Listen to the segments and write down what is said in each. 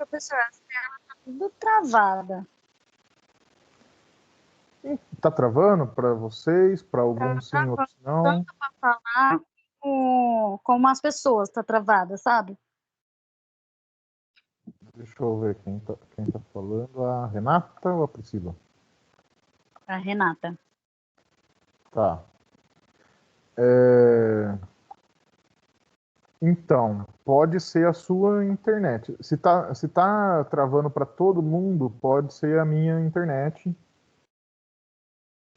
professor, as telas tá tudo travada. Tá travando para vocês? Para Tá alguns sim, travando, outros não? tanto para falar como as pessoas, tá travada, sabe? Deixa eu ver quem tá falando. A Renata ou a Priscila? A Renata. Tá. Então, pode ser a sua internet. Se tá travando para todo mundo, pode ser a minha internet.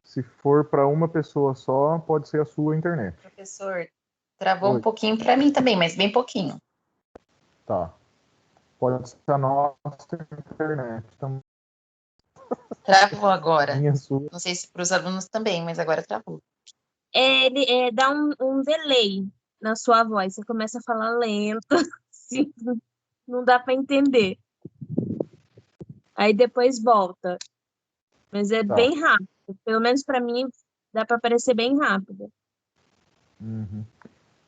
Se for para uma pessoa só, pode ser a sua internet. Professor, travou Oi. um pouquinho para mim também, mas bem pouquinho. Tá. Pode ser a nossa internet também. Travou agora. Minha, sua. Não sei se para os alunos também, mas agora travou. Ele dá um delay na sua voz. Você começa a falar lento, assim, não dá para entender. Aí depois volta. Mas é Tá. bem rápido. Pelo menos para mim, dá para aparecer bem rápido. Uhum.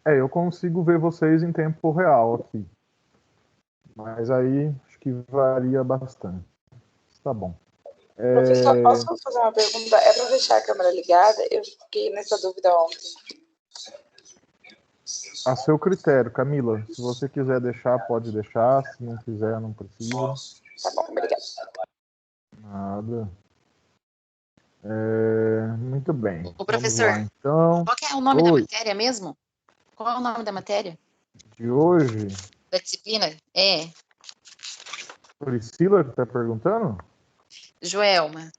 Eu consigo ver vocês em tempo real aqui. Mas aí acho que varia bastante. Tá bom. Professor, posso fazer uma pergunta? É para deixar a câmera ligada? Eu fiquei nessa dúvida ontem. A seu critério, Camila. Se você quiser deixar, pode deixar. Se não quiser, não precisa. Tá bom, obrigada. Nada. Muito bem. O professor, vamos lá, então. Qual que é o nome da matéria mesmo? Qual é o nome da matéria? De hoje? Da disciplina? É. Priscila que está perguntando? Joelma.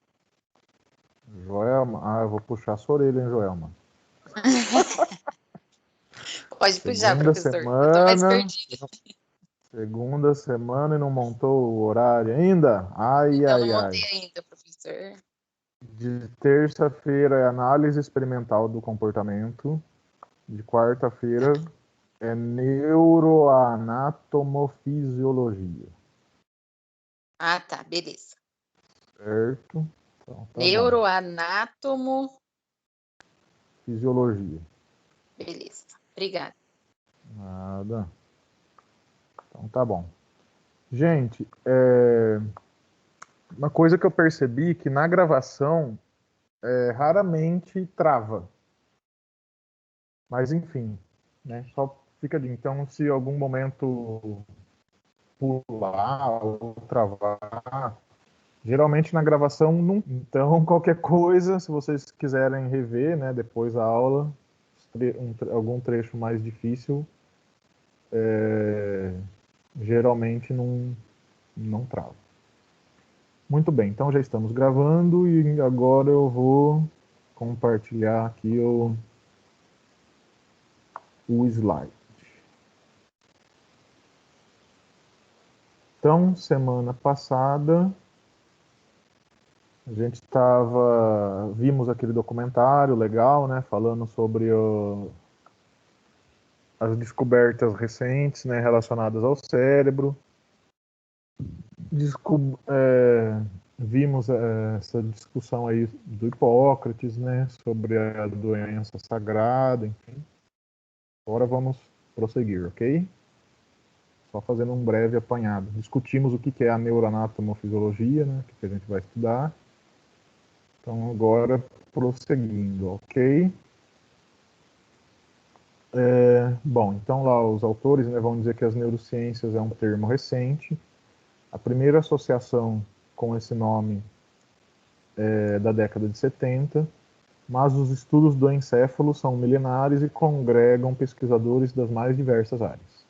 Joelma. Eu vou puxar a sua orelha, hein, Joelma. Pode puxar, Segunda professor. semana, Eu tô mais perdida. Segunda semana e não montou o horário ainda? Não montei ainda, professor. De terça-feira é análise experimental do comportamento. De quarta-feira é neuroanatomofisiologia. Ah, tá. Beleza. Certo? Então, tá Neuroanátomo. Fisiologia. Beleza. Obrigada. Nada. Então tá bom. Gente, uma coisa que eu percebi que na gravação raramente trava. Mas enfim, né? Só fica ali. Então, se algum momento pular ou travar, geralmente na gravação não. Então, qualquer coisa, se vocês quiserem rever, né, depois da aula, algum trecho mais difícil, geralmente não trava. Muito bem, então já estamos gravando e agora eu vou compartilhar aqui o slide. Então, semana passada, a gente vimos aquele documentário legal, né, falando sobre as descobertas recentes, né, relacionadas ao cérebro. Vimos essa discussão aí do Hipócrates, né, sobre a doença sagrada, enfim. Agora vamos prosseguir, ok? Só fazendo um breve apanhado. Discutimos o que é a neuroanatomofisiologia, né, que a gente vai estudar. Então, agora, prosseguindo, ok? Bom, então lá os autores, né, vão dizer que as neurociências é um termo recente. A primeira associação com esse nome é da década de 70, mas os estudos do encéfalo são milenares e congregam pesquisadores das mais diversas áreas.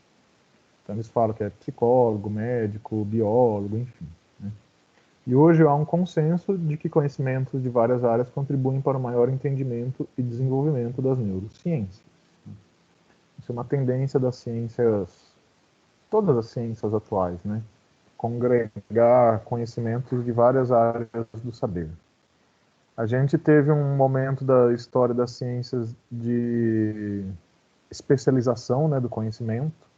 Então eles falam que é psicólogo, médico, biólogo, enfim. Né? E hoje há um consenso de que conhecimentos de várias áreas contribuem para o maior entendimento e desenvolvimento das neurociências. Isso é uma tendência das ciências, todas as ciências atuais, né? Congregar conhecimentos de várias áreas do saber. A gente teve um momento da história das ciências de especialização, né, do conhecimento,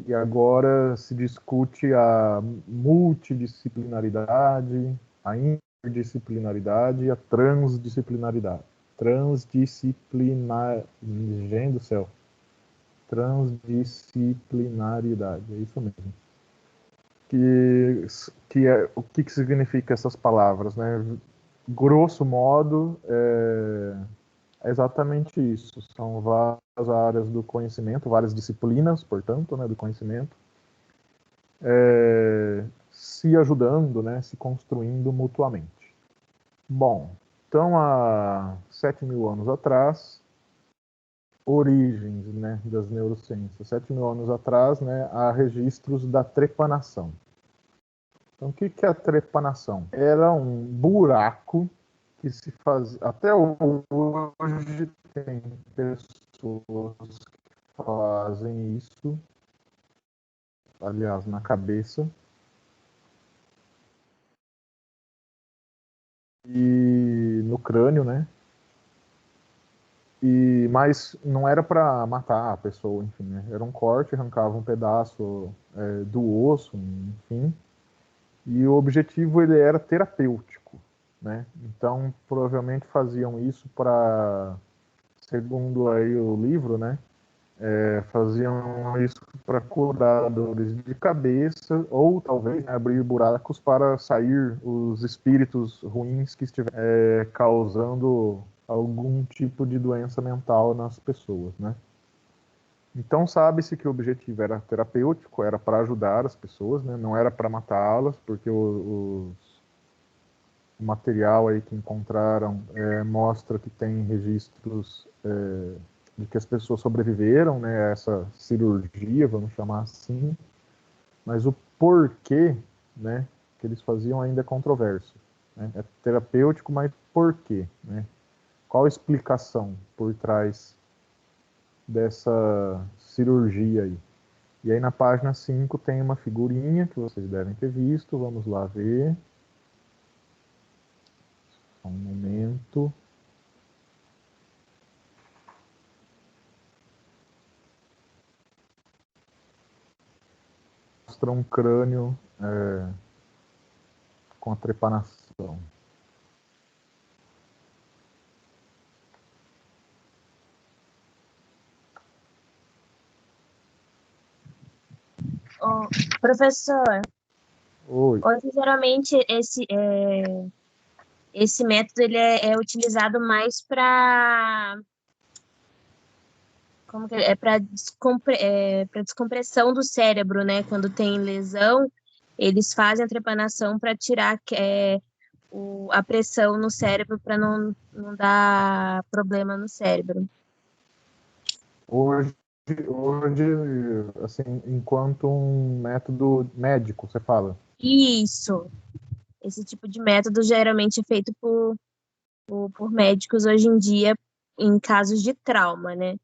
e agora se discute a multidisciplinaridade, a interdisciplinaridade e a transdisciplinaridade. Gente do céu. Transdisciplinaridade, é isso mesmo. O que significa essas palavras, né? Grosso modo, é exatamente isso. São várias áreas do conhecimento, várias disciplinas, portanto, né, do conhecimento, se ajudando, né, se construindo mutuamente. Bom, então há 7.000 anos atrás, origens, né, das neurociências. 7.000 anos atrás, né, há registros da trepanação. Então, o que é a trepanação? Era um buraco que se fazia. Até hoje tem pessoas que fazem isso, aliás, na cabeça. E no crânio, né? Mas não era para matar a pessoa, enfim, né? Era um corte, arrancava um pedaço do osso, enfim. E o objetivo ele era terapêutico, né? Então provavelmente faziam isso para, segundo aí o livro, né? Faziam isso para curar dores de cabeça ou talvez, né, abrir buracos para sair os espíritos ruins que estiverem causando algum tipo de doença mental nas pessoas, né? Então sabe-se que o objetivo era terapêutico, era para ajudar as pessoas, né? Não era para matá-las, porque o material aí que encontraram mostra que tem registros de que as pessoas sobreviveram, né, a essa cirurgia, vamos chamar assim, mas o porquê, né, que eles faziam ainda é controverso, né? É terapêutico, mas por quê, né? Qual a explicação por trás dessa cirurgia aí? E aí na página 5 tem uma figurinha que vocês devem ter visto, vamos lá ver. Um momento. Mostra um crânio com a trepanação. Ô, professor, Oi. hoje geralmente esse método ele é utilizado mais para como que é para descompressão do cérebro, né? Quando tem lesão, eles fazem a trepanação para tirar a pressão no cérebro para não dar problema no cérebro. Hoje, assim, enquanto um método médico, você fala? Isso. Esse tipo de método geralmente é feito por médicos hoje em dia em casos de trauma, né?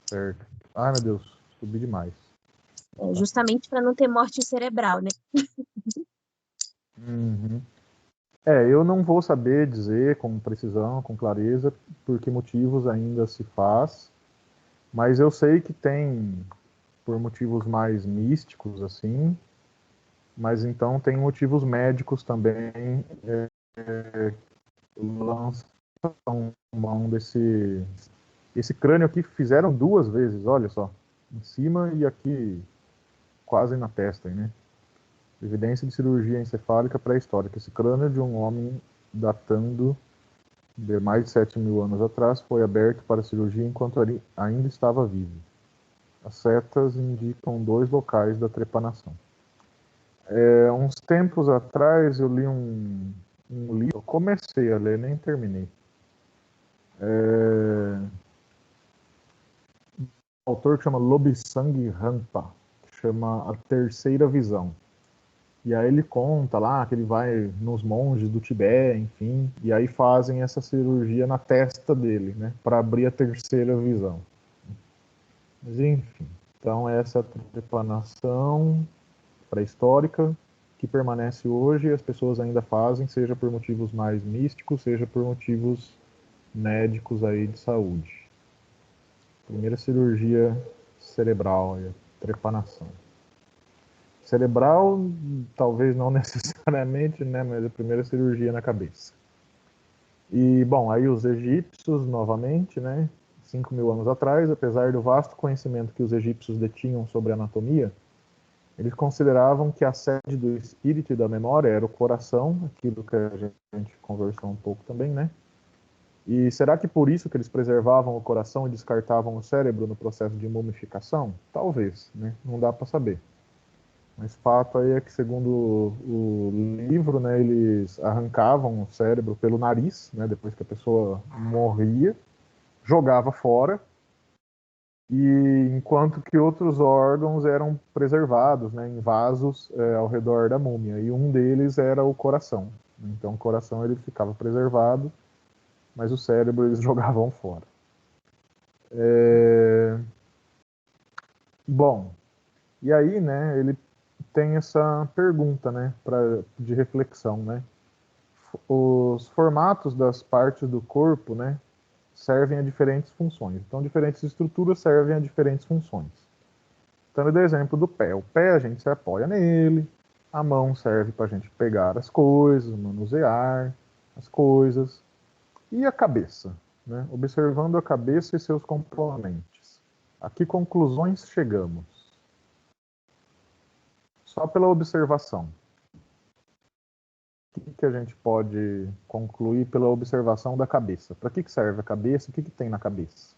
Certo. Ai, meu Deus, subi demais. Justamente para não ter morte cerebral, né? Uhum. Eu não vou saber dizer com precisão, com clareza, por que motivos ainda se faz, mas eu sei que tem por motivos mais místicos, assim, mas então tem motivos médicos também, lançam mão esse crânio aqui, fizeram 2 vezes, olha só, em cima e aqui quase na testa, né? Evidência de cirurgia encefálica pré-histórica. Esse crânio de um homem datando de mais de 7.000 anos atrás foi aberto para cirurgia enquanto ele ainda estava vivo. As setas indicam 2 locais da trepanação. Uns tempos atrás eu li um livro, eu comecei a ler, nem terminei. Um autor que chama Lobsang Rampa, que chama A Terceira Visão. E aí ele conta lá que ele vai nos monges do Tibete, enfim, e aí fazem essa cirurgia na testa dele, né, para abrir a terceira visão. Mas enfim, então essa trepanação pré-histórica que permanece hoje e as pessoas ainda fazem, seja por motivos mais místicos, seja por motivos médicos aí de saúde. Primeira cirurgia cerebral, a trepanação. Cerebral, talvez não necessariamente, né, mas a primeira cirurgia na cabeça. E, bom, aí os egípcios, novamente, né, 5.000 anos atrás, apesar do vasto conhecimento que os egípcios detinham sobre anatomia, Eles consideravam que a sede do espírito e da memória era o coração, aquilo que a gente conversou um pouco também, né? E será que por isso que eles preservavam o coração e descartavam o cérebro no processo de mumificação? Talvez, né? Não dá para saber. Mas fato aí é que, segundo o livro, né, eles arrancavam o cérebro pelo nariz, né, depois que a pessoa morria, jogava fora, e enquanto que outros órgãos eram preservados, né, em vasos ao redor da múmia, e um deles era o coração. Então o coração ele ficava preservado, mas o cérebro eles jogavam fora. Bom, e aí, né, ele tem essa pergunta, né, de reflexão, né? Os formatos das partes do corpo, né, servem a diferentes funções. Então, diferentes estruturas servem a diferentes funções. Então, ele dá exemplo do pé. O pé a gente se apoia nele, a mão serve para a gente pegar as coisas, manusear as coisas. E a cabeça, né? Observando a cabeça e seus componentes. A que conclusões chegamos? Só pela observação. O que a gente pode concluir pela observação da cabeça? Para que serve a cabeça? O que tem na cabeça?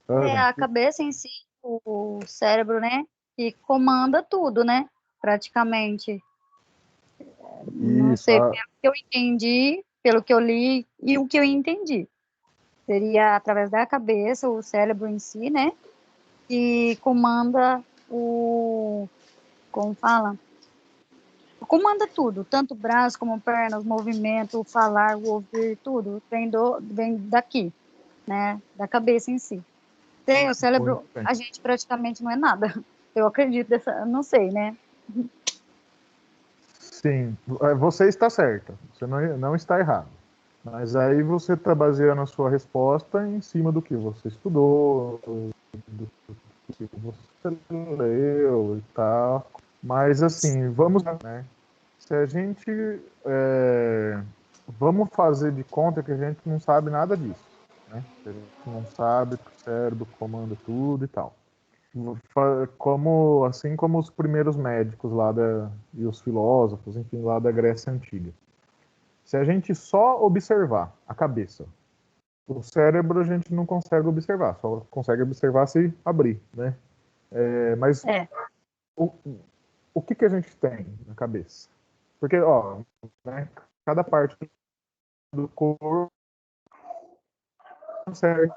A cabeça em si, o cérebro, né? Que comanda tudo, né? Praticamente. Não Isso, sei, pelo que eu entendi, pelo que eu li e o que eu entendi. Seria através da cabeça, o cérebro em si, né? Que comanda como fala? Comanda tudo, tanto o braço como pernas, movimento, o falar, o ouvir, tudo vem daqui, né? Da cabeça em si. Sem o cérebro, a gente praticamente não é nada. Eu acredito não sei, né? Sim, você está certa, você não está errado. Mas aí você está baseando a sua resposta em cima do que você estudou, do que você leu e tal. Mas assim, vamos, né? Se a gente vamos fazer de conta que a gente não sabe nada disso, né? A gente não sabe que o cérebro comanda tudo e tal. Assim como os primeiros médicos lá e os filósofos, enfim, lá da Grécia Antiga. Se a gente só observar a cabeça, o cérebro a gente não consegue observar, só consegue observar se abrir, né? Mas o que a gente tem na cabeça? Porque, ó, né, cada parte do corpo serve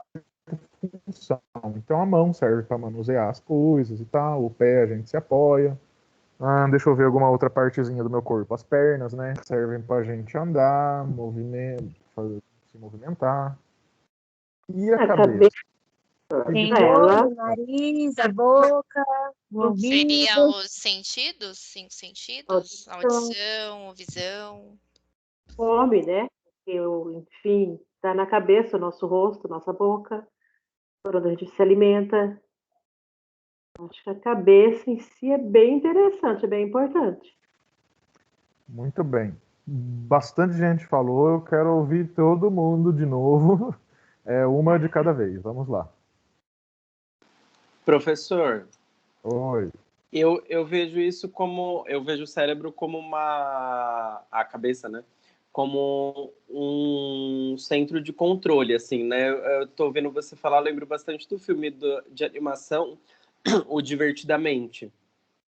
função. Então a mão serve para manusear as coisas e tal, o pé a gente se apoia. Deixa eu ver alguma outra partezinha do meu corpo. As pernas, né, servem para a gente andar, se movimentar. E a cabeça? Tem olho, nariz, a boca, o Seria ouvido. os sentidos, 5 sentidos? Audição, visão. Come, né? Enfim, está na cabeça, o nosso rosto, nossa boca, por onde a gente se alimenta. Acho que a cabeça em si é bem interessante, é bem importante. Muito bem. Bastante gente falou, eu quero ouvir todo mundo de novo. Uma de cada vez, vamos lá. Professor. Oi. Eu vejo isso como... Eu vejo o cérebro como a cabeça, né? Como um centro de controle, assim, né? Eu tô vendo você falar, lembro bastante do filme de animação, O Divertidamente,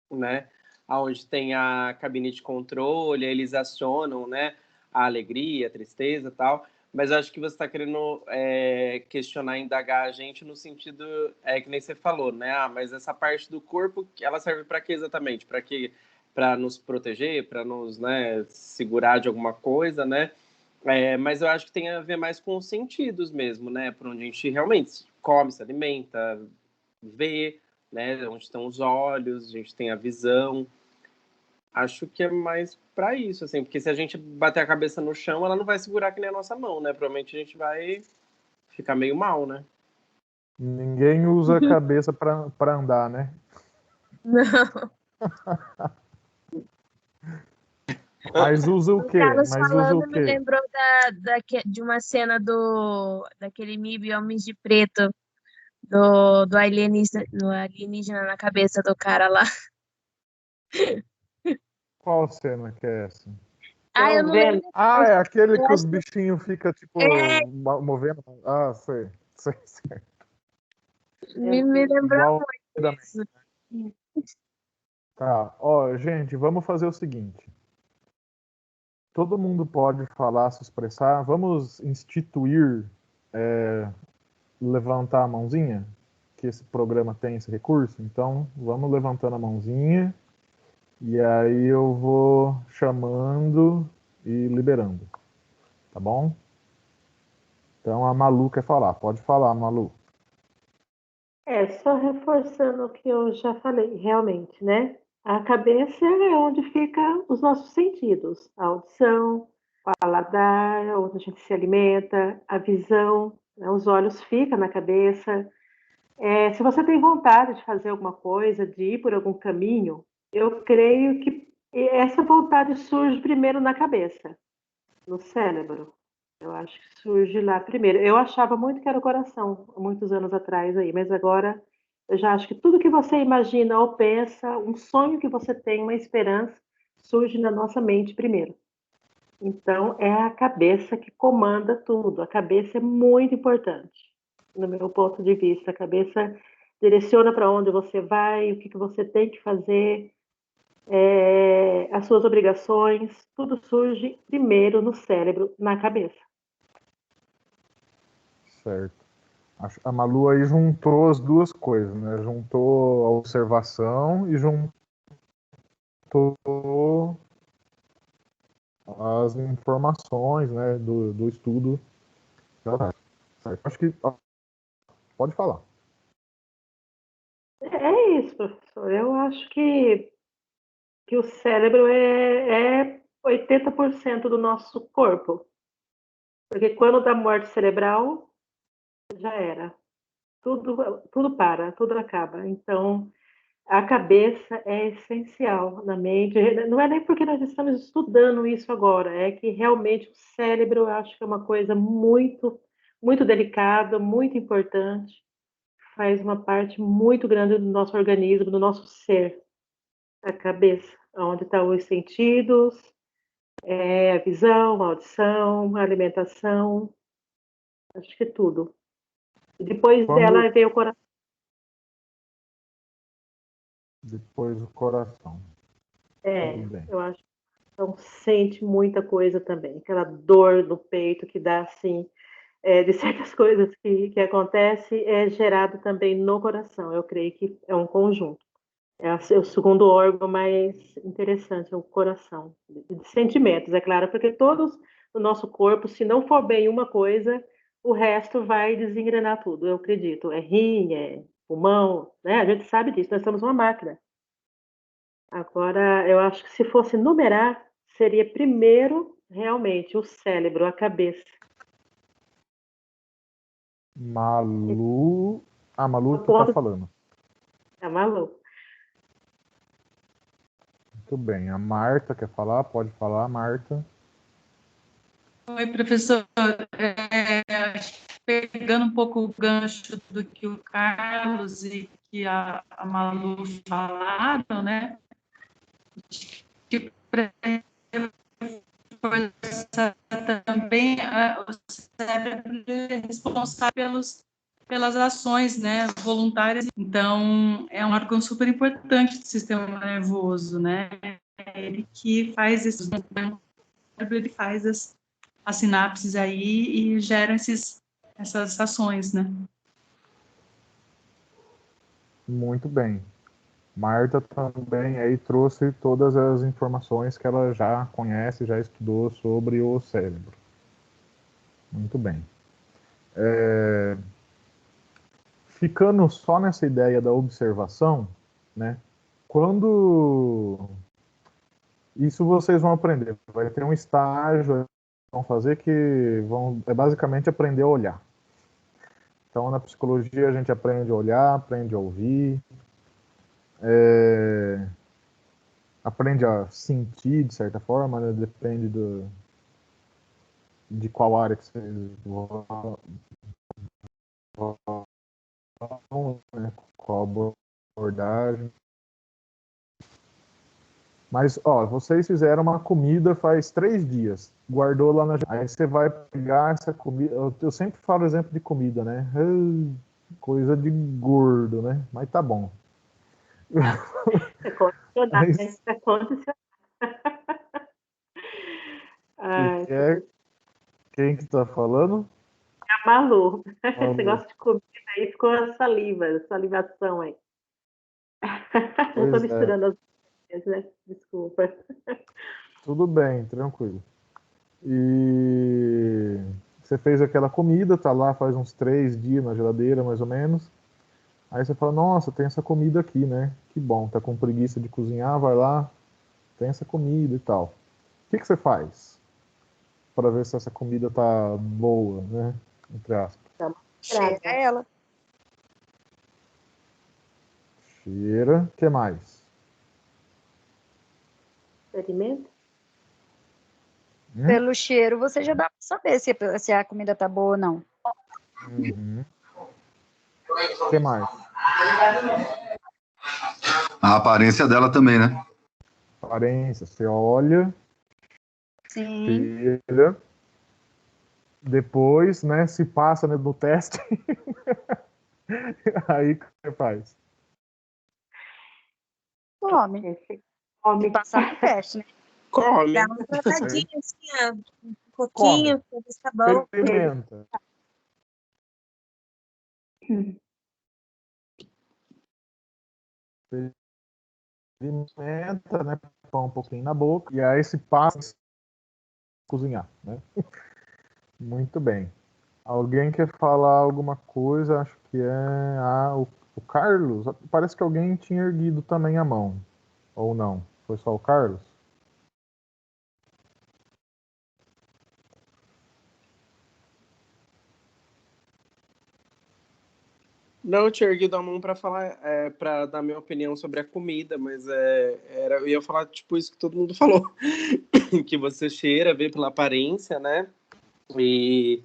né? Onde tem a cabine de controle, eles acionam, né? A alegria, a tristeza e tal. Mas eu acho que você está querendo questionar, indagar a gente no sentido que nem você falou, né? Mas essa parte do corpo, ela serve para quê exatamente? Para quê? Para nos proteger, para nos, né, segurar de alguma coisa, né? Mas eu acho que tem a ver mais com os sentidos mesmo, né? Por onde a gente realmente come, se alimenta, vê, né? Onde estão os olhos, a gente tem a visão. Acho que é mais para isso, assim, porque se a gente bater a cabeça no chão, ela não vai segurar que nem a nossa mão, né? Provavelmente a gente vai ficar meio mal, né? Ninguém usa a cabeça para andar, né? Não. Mas usa o quê? Carlos Mas usa o falando me quê? lembrou de uma cena daquele MIB Homens de Preto, do alienígena na cabeça do cara lá. Qual cena que é essa? Ah, eu não lembro. Ah, é aquele Eu que os acho que bichinhos ficam, tipo, é, movendo. Ah, sei. me lembrou Igual da... muito isso. Tá, ó, gente, vamos fazer o seguinte. Todo mundo pode falar, se expressar. Vamos instituir, levantar a mãozinha, que esse programa tem esse recurso. Então, vamos levantando a mãozinha e aí eu vou chamando e liberando, tá bom? Então a Malu quer falar. Pode falar, Malu. Só reforçando o que eu já falei, realmente, né? A cabeça é onde ficam os nossos sentidos, a audição, o paladar, onde a gente se alimenta, a visão, né? Os olhos ficam na cabeça. Se você tem vontade de fazer alguma coisa, de ir por algum caminho, eu creio que essa vontade surge primeiro na cabeça, no cérebro. Eu acho que surge lá primeiro. Eu achava muito que era o coração, há muitos anos atrás aí, mas agora eu já acho que tudo que você imagina ou pensa, um sonho que você tem, uma esperança, surge na nossa mente primeiro. Então é a cabeça que comanda tudo. A cabeça é muito importante, no meu ponto de vista. A cabeça direciona para onde você vai, o que você tem que fazer, as suas obrigações, tudo surge primeiro no cérebro, na cabeça. Certo. A Malu aí juntou as duas coisas, né? Juntou a observação e juntou as informações, né, do estudo. Certo. Acho que pode falar. É isso, professor. Eu acho que o cérebro é 80% do nosso corpo. Porque quando dá morte cerebral, já era. Tudo para, tudo acaba. Então, a cabeça é essencial na mente. Não é nem porque nós estamos estudando isso agora, é que realmente o cérebro eu acho que é uma coisa muito, muito delicada, muito importante. Faz uma parte muito grande do nosso organismo, do nosso ser. A cabeça, onde estão os sentidos, a visão, a audição, a alimentação, acho que tudo. E depois Quando dela vem o coração. depois o coração. Tudo bem. Eu acho que então, sente muita coisa também. Aquela dor no peito que dá, assim, de certas coisas que acontece, é gerado também no coração. Eu creio que é um conjunto. É o segundo órgão mais interessante, é o coração. De sentimentos, é claro, porque todos no nosso corpo, se não for bem uma coisa, o resto vai desengrenar tudo, eu acredito. É rim, é pulmão, né? A gente sabe disso, nós somos uma máquina. Agora, eu acho que se fosse numerar, seria primeiro, realmente, o cérebro, a cabeça. Malu. Ah, Malu O que tá ponto falando. é maluco. Muito bem. A Marta quer falar? Pode falar, Marta. Oi, professor. Pegando um pouco o gancho do que o Carlos e que a Malu falaram, né? Que também o cérebro é responsável pelas ações, né, voluntárias. Então, é um órgão super importante do sistema nervoso, né? É ele que faz esses, ele faz as sinapses aí e geram essas ações, né? Muito bem. Marta também aí trouxe todas as informações que ela já conhece, já estudou sobre o cérebro. Muito bem. Ficando só nessa ideia da observação, né? Quando isso vocês vão aprender, vai ter um estágio que vão fazer que é basicamente aprender a olhar. Então, na psicologia a gente aprende a olhar, aprende a ouvir, aprende a sentir de certa forma, né? Depende de qual área que vocês vão verdade. Mas, ó, vocês fizeram uma comida faz 3 dias, guardou lá na geladeira. Aí você vai pegar essa comida. Eu sempre falo exemplo de comida, né? Coisa de gordo, né? Mas tá bom. É condicionar, Mas, né? É condicionar. Ai, quem que tá falando? a Malu. Malu. Esse negócio de comida aí ficou a salivação aí. Eu tô Pois é. misturando as coisas, né? Desculpa. Tudo bem, tranquilo. E você fez aquela comida, tá lá faz uns 3 dias na geladeira, mais ou menos. Aí você fala, nossa, tem essa comida aqui, né? Que bom, tá com preguiça de cozinhar, vai lá, tem essa comida e tal. O que que você faz para ver se essa comida tá boa, né? Entre aspas. Cheira ela. Cheira, o que mais? Experimenta. Pelo cheiro, você já dá pra saber se a comida tá boa ou não. Uhum. O que mais? A aparência dela também, né? Aparência, você olha, Sim. cheira, depois, né, se passa, né, no teste, aí o que você faz? Come. Come. E passar no teste, né? Come. Dá uma tratadinha assim, ó, um Come. pouquinho, pra ver se tá bom. Experimenta. Experimenta, né, põe um pouquinho na boca, e aí se passa a cozinhar, né? Muito bem. Alguém quer falar alguma coisa? Acho que é o Carlos. Parece que alguém tinha erguido também a mão. Ou não? Foi só o Carlos? Não, eu tinha erguido a mão para falar, para dar minha opinião sobre a comida, mas eu ia falar tipo isso que todo mundo falou, que você cheira, vê pela aparência, né? E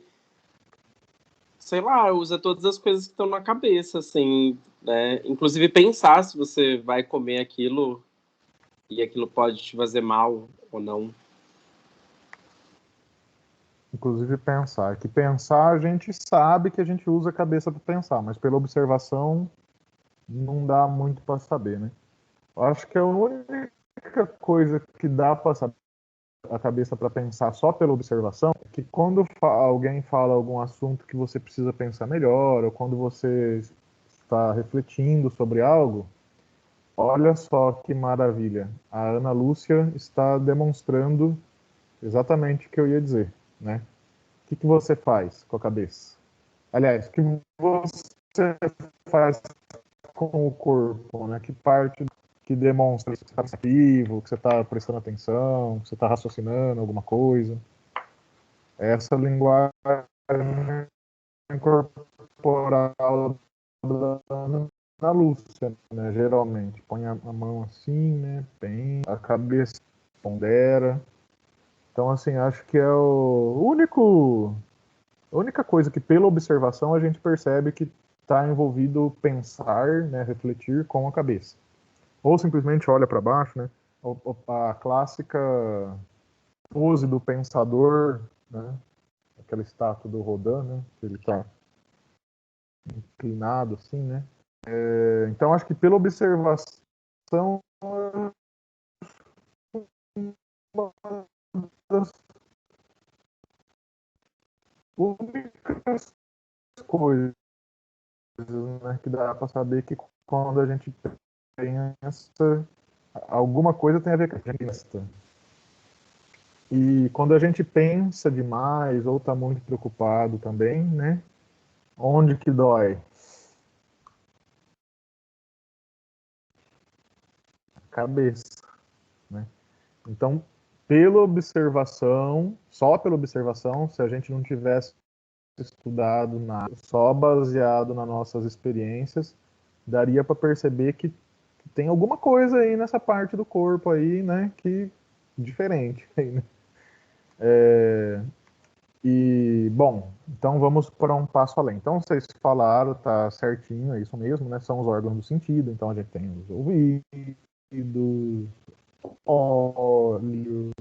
sei lá, usa todas as coisas que estão na cabeça, assim, né? Inclusive pensar se você vai comer aquilo e aquilo pode te fazer mal ou não. Inclusive pensar. Que pensar a gente sabe que a gente usa a cabeça para pensar, mas pela observação não dá muito para saber, né? Eu acho que a única coisa que dá para saber a cabeça para pensar só pela observação é que quando alguém fala algum assunto que você precisa pensar melhor, ou quando você está refletindo sobre algo, olha só que maravilha. A Ana Lúcia está demonstrando exatamente o que eu ia dizer, né? O que você faz com a cabeça? Aliás, o que você faz com o corpo, né? Que parte que demonstra que você está ativo, que você está prestando atenção, que você está raciocinando alguma coisa. Essa linguagem corporal da Lúcia, né? Geralmente põe a mão assim, né? Bem, a cabeça pondera. Então, assim, acho que é a única coisa que pela observação a gente percebe que está envolvido pensar, né, refletir com a cabeça. Ou simplesmente olha para baixo, né? A clássica pose do pensador, né? Aquela estátua do Rodin, né? Que ele está inclinado assim, né? Então acho que pela observação uma das únicas coisas, né, que dá para saber que quando a gente pensa, alguma coisa tem a ver com a gente pensa. E quando a gente pensa demais ou está muito preocupado também, né? Onde que dói? Cabeça, né? Então, pela observação, só pela observação, se a gente não tivesse estudado nada, só baseado nas nossas experiências, daria para perceber que tem alguma coisa aí nessa parte do corpo aí, né, que diferente aí, né? E, bom, então vamos para um passo além. Então, vocês falaram, tá certinho, é isso mesmo, né? São os órgãos do sentido. Então, a gente tem os ouvidos, olhos,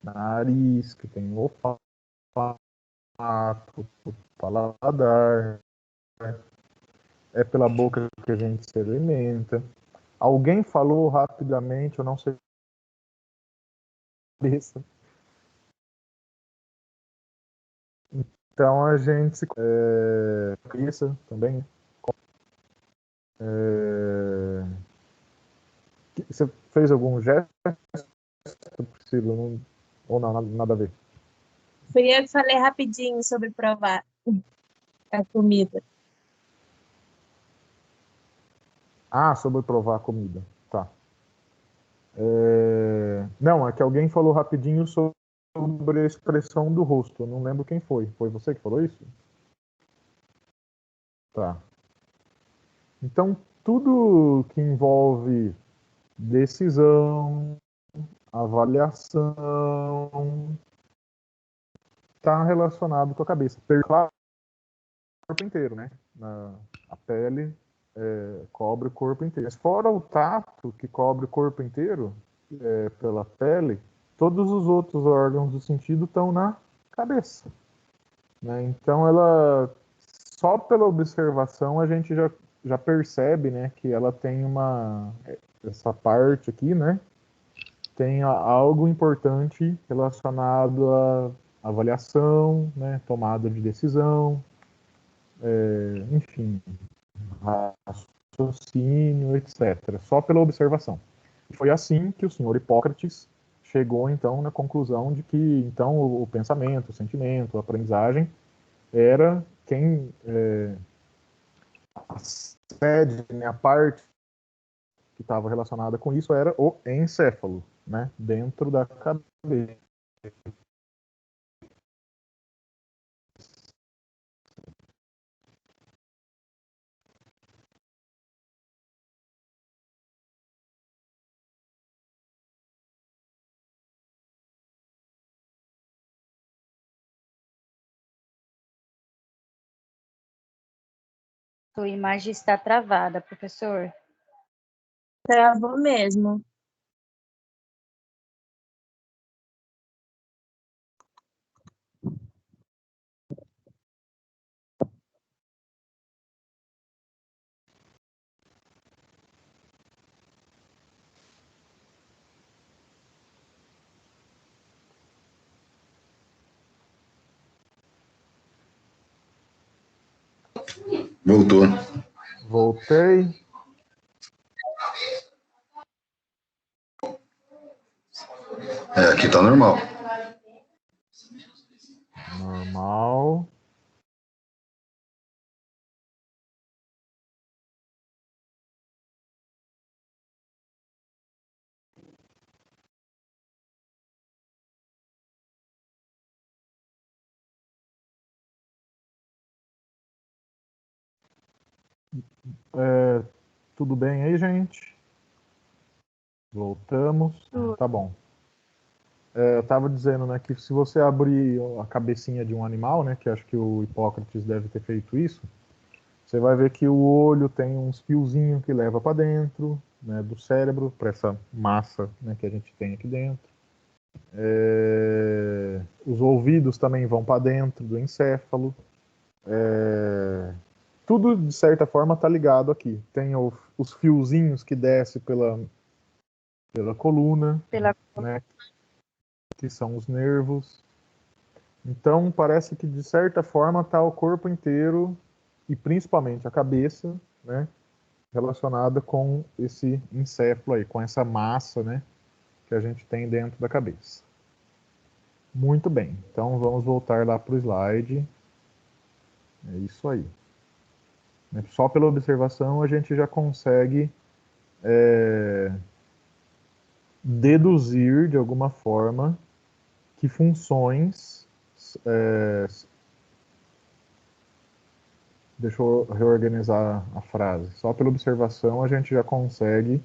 nariz, que tem o olfato, o paladar. É pela boca que a gente se alimenta. Alguém falou rapidamente, eu não sei. Então a gente se cabeça também. Você fez algum gesto, Priscila? Ou não, nada a ver? Fui eu que falei rapidinho sobre provar a comida. Ah, sobre provar a comida. Tá. Não, é que alguém falou rapidinho sobre a expressão do rosto. Eu não lembro quem foi. Foi você que falou isso? Tá. Então, tudo que envolve decisão, avaliação, está relacionado com a cabeça. Claro, o corpo inteiro, né? A pele cobre o corpo inteiro. Mas fora o tato, que cobre o corpo inteiro, pela pele, todos os outros órgãos do sentido estão na cabeça. Né? Então, ela, só pela observação, a gente já percebe, né, que ela tem essa parte aqui, né, tem algo importante relacionado à avaliação, né, tomada de decisão, enfim, raciocínio, etc. Só pela observação. Foi assim que o senhor Hipócrates chegou, então, na conclusão de que, então, o pensamento, o sentimento, a aprendizagem era quem a sede, né, a parte que estava relacionada com isso era o encéfalo, né, dentro da cabeça. Sua imagem está travada, professor. Travou mesmo. Voltou. Voltei. Aqui tá normal. Normal. Tudo bem aí, gente? Voltamos. Tá bom. Eu estava dizendo, né, que se você abrir a cabecinha de um animal, né, que acho que o Hipócrates deve ter feito isso, você vai ver que o olho tem uns fiozinhos que leva para dentro, né, do cérebro, para essa massa, né, que a gente tem aqui dentro. Os ouvidos também vão para dentro do encéfalo. Tudo, de certa forma, está ligado aqui. Tem os fiozinhos que descem pela coluna, né, que são os nervos. Então, parece que, de certa forma, está o corpo inteiro, e principalmente a cabeça, né, relacionada com esse encéfalo aí, com essa massa, né, que a gente tem dentro da cabeça. Muito bem, então vamos voltar lá para o slide. É isso aí. Só pela observação a gente já consegue deduzir, de alguma forma, que funções... Deixa eu reorganizar a frase. Só pela observação a gente já consegue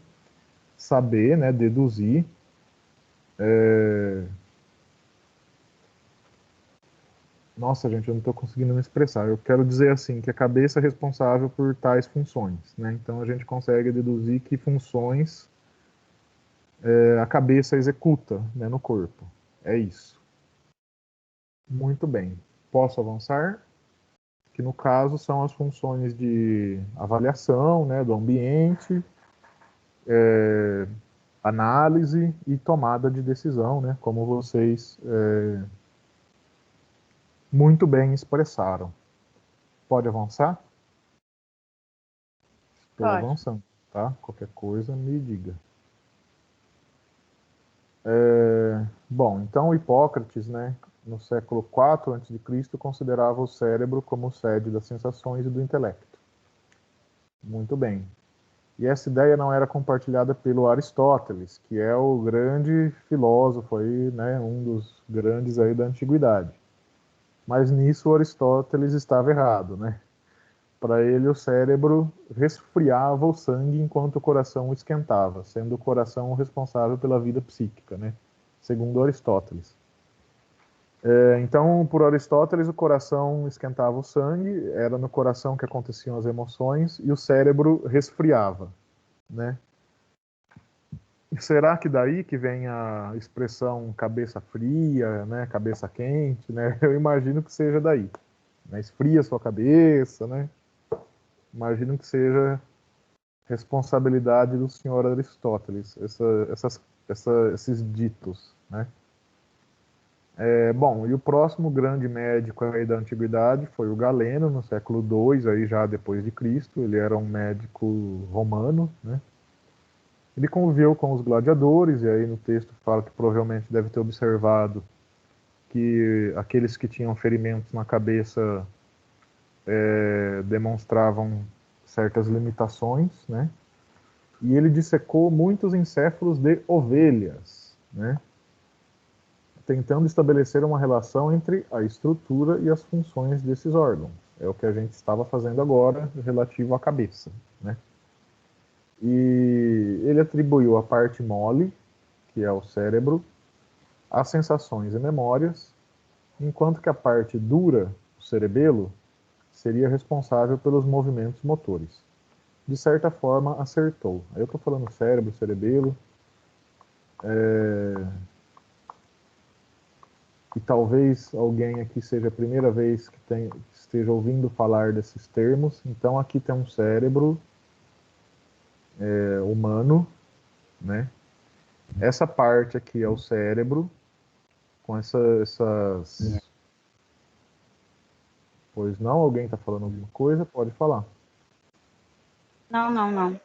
saber, né, deduzir Nossa, gente, eu não estou conseguindo me expressar. Eu quero dizer assim, que a cabeça é responsável por tais funções, né? Então a gente consegue deduzir que funções a cabeça executa, né, no corpo. É isso. Muito bem. Posso avançar? Que no caso são as funções de avaliação, né, do ambiente, análise e tomada de decisão, né, como vocês muito bem expressaram. Pode avançar? Estou Pode. avançando, tá? Qualquer coisa me diga. Bom, então Hipócrates, né, no século IV a.C., considerava o cérebro como sede das sensações e do intelecto. Muito bem. E essa ideia não era compartilhada pelo Aristóteles, que é o grande filósofo aí, né, um dos grandes aí da antiguidade. Mas nisso Aristóteles estava errado, né? Para ele o cérebro resfriava o sangue enquanto o coração esquentava, sendo o coração o responsável pela vida psíquica, né? Segundo Aristóteles. Então, por Aristóteles, o coração esquentava o sangue, era no coração que aconteciam as emoções, e o cérebro resfriava, né? Será que daí que vem a expressão cabeça fria, né? Cabeça quente, né? Eu imagino que seja daí. Né? Esfria sua cabeça, né? Imagino que seja responsabilidade do senhor Aristóteles, esses ditos, né? Bom, e o próximo grande médico aí da antiguidade foi o Galeno, no século II, aí já depois de Cristo. Ele era um médico romano, né? Ele conviveu com os gladiadores, e aí no texto fala que provavelmente deve ter observado que aqueles que tinham ferimentos na cabeça demonstravam certas limitações, né? E ele dissecou muitos encéfalos de ovelhas, né? Tentando estabelecer uma relação entre a estrutura e as funções desses órgãos. É o que a gente estava fazendo agora, relativo à cabeça, né? E ele atribuiu a parte mole, que é o cérebro, as sensações e memórias, enquanto que a parte dura, o cerebelo, seria responsável pelos movimentos motores. De certa forma, acertou. Aí eu estou falando cérebro, cerebelo, e talvez alguém aqui seja a primeira vez que esteja ouvindo falar desses termos. Então aqui tem um cérebro humano, né? Essa parte aqui é o cérebro, com essas... Pois não? Alguém está falando alguma coisa? Pode falar. Não, não, não.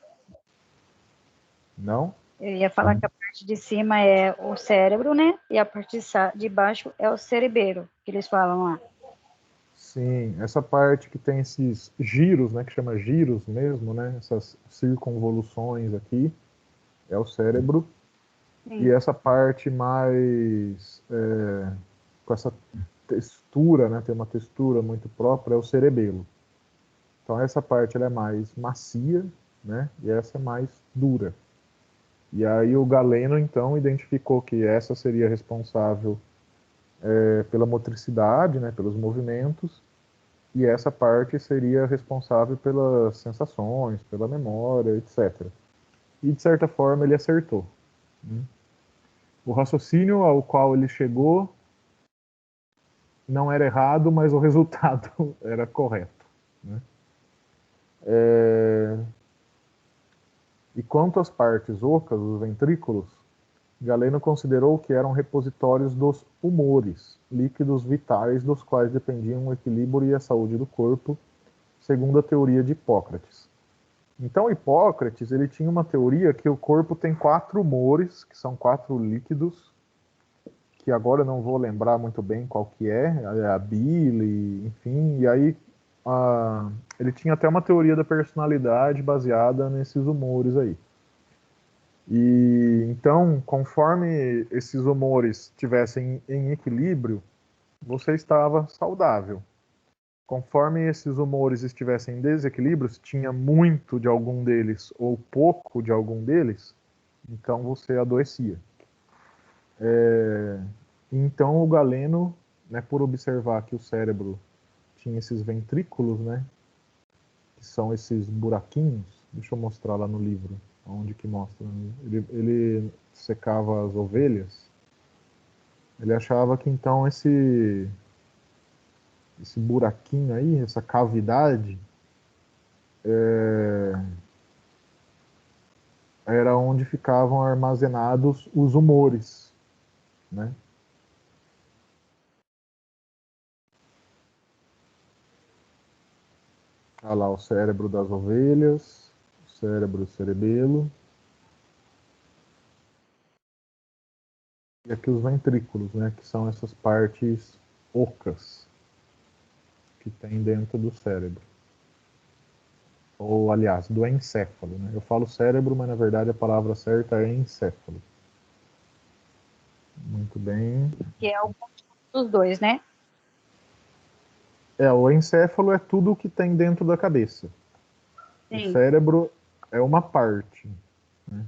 Não? Eu ia falar que a parte de cima é o cérebro, né? E a parte de baixo é o cerebelo, que eles falam lá. Sim, essa parte que tem esses giros, né, que chama giros mesmo, né, essas circunvoluções aqui, é o cérebro. Sim. E essa parte mais com essa textura, né, tem uma textura muito própria, é o cerebelo. Então essa parte ela é mais macia, né, e essa é mais dura. E aí o Galeno então identificou que essa seria responsável pela motricidade, né, pelos movimentos, e essa parte seria responsável pelas sensações, pela memória, etc. E de certa forma ele acertou, né? O raciocínio ao qual ele chegou não era errado, mas o resultado era correto, né? E quanto às partes ocas, os ventrículos, Galeno considerou que eram repositórios dos humores, líquidos vitais dos quais dependiam o equilíbrio e a saúde do corpo, segundo a teoria de Hipócrates. Então, Hipócrates ele tinha uma teoria que o corpo tem 4 humores, que são 4 líquidos, que agora eu não vou lembrar muito bem qual que é a bile, enfim, e aí ele tinha até uma teoria da personalidade baseada nesses humores aí. E então, conforme esses humores estivessem em equilíbrio, você estava saudável. Conforme esses humores estivessem em desequilíbrio, se tinha muito de algum deles ou pouco de algum deles, então você adoecia. Então o Galeno né, por observar que o cérebro tinha esses ventrículos, né, que são esses buraquinhos. Deixa eu mostrar lá no livro, onde que mostra. Ele secava as ovelhas. Ele achava que então esse buraquinho aí, essa cavidade, era onde ficavam armazenados os humores, né? Olha lá o cérebro das ovelhas, o cérebro cerebelo. E aqui os ventrículos, né? Que são essas partes ocas que tem dentro do cérebro. Ou, aliás, do encéfalo, né? Eu falo cérebro, mas na verdade a palavra certa é encéfalo. Muito bem. Que é o dos dois, né? O encéfalo é tudo o que tem dentro da cabeça. Sim. O cérebro é uma parte, né?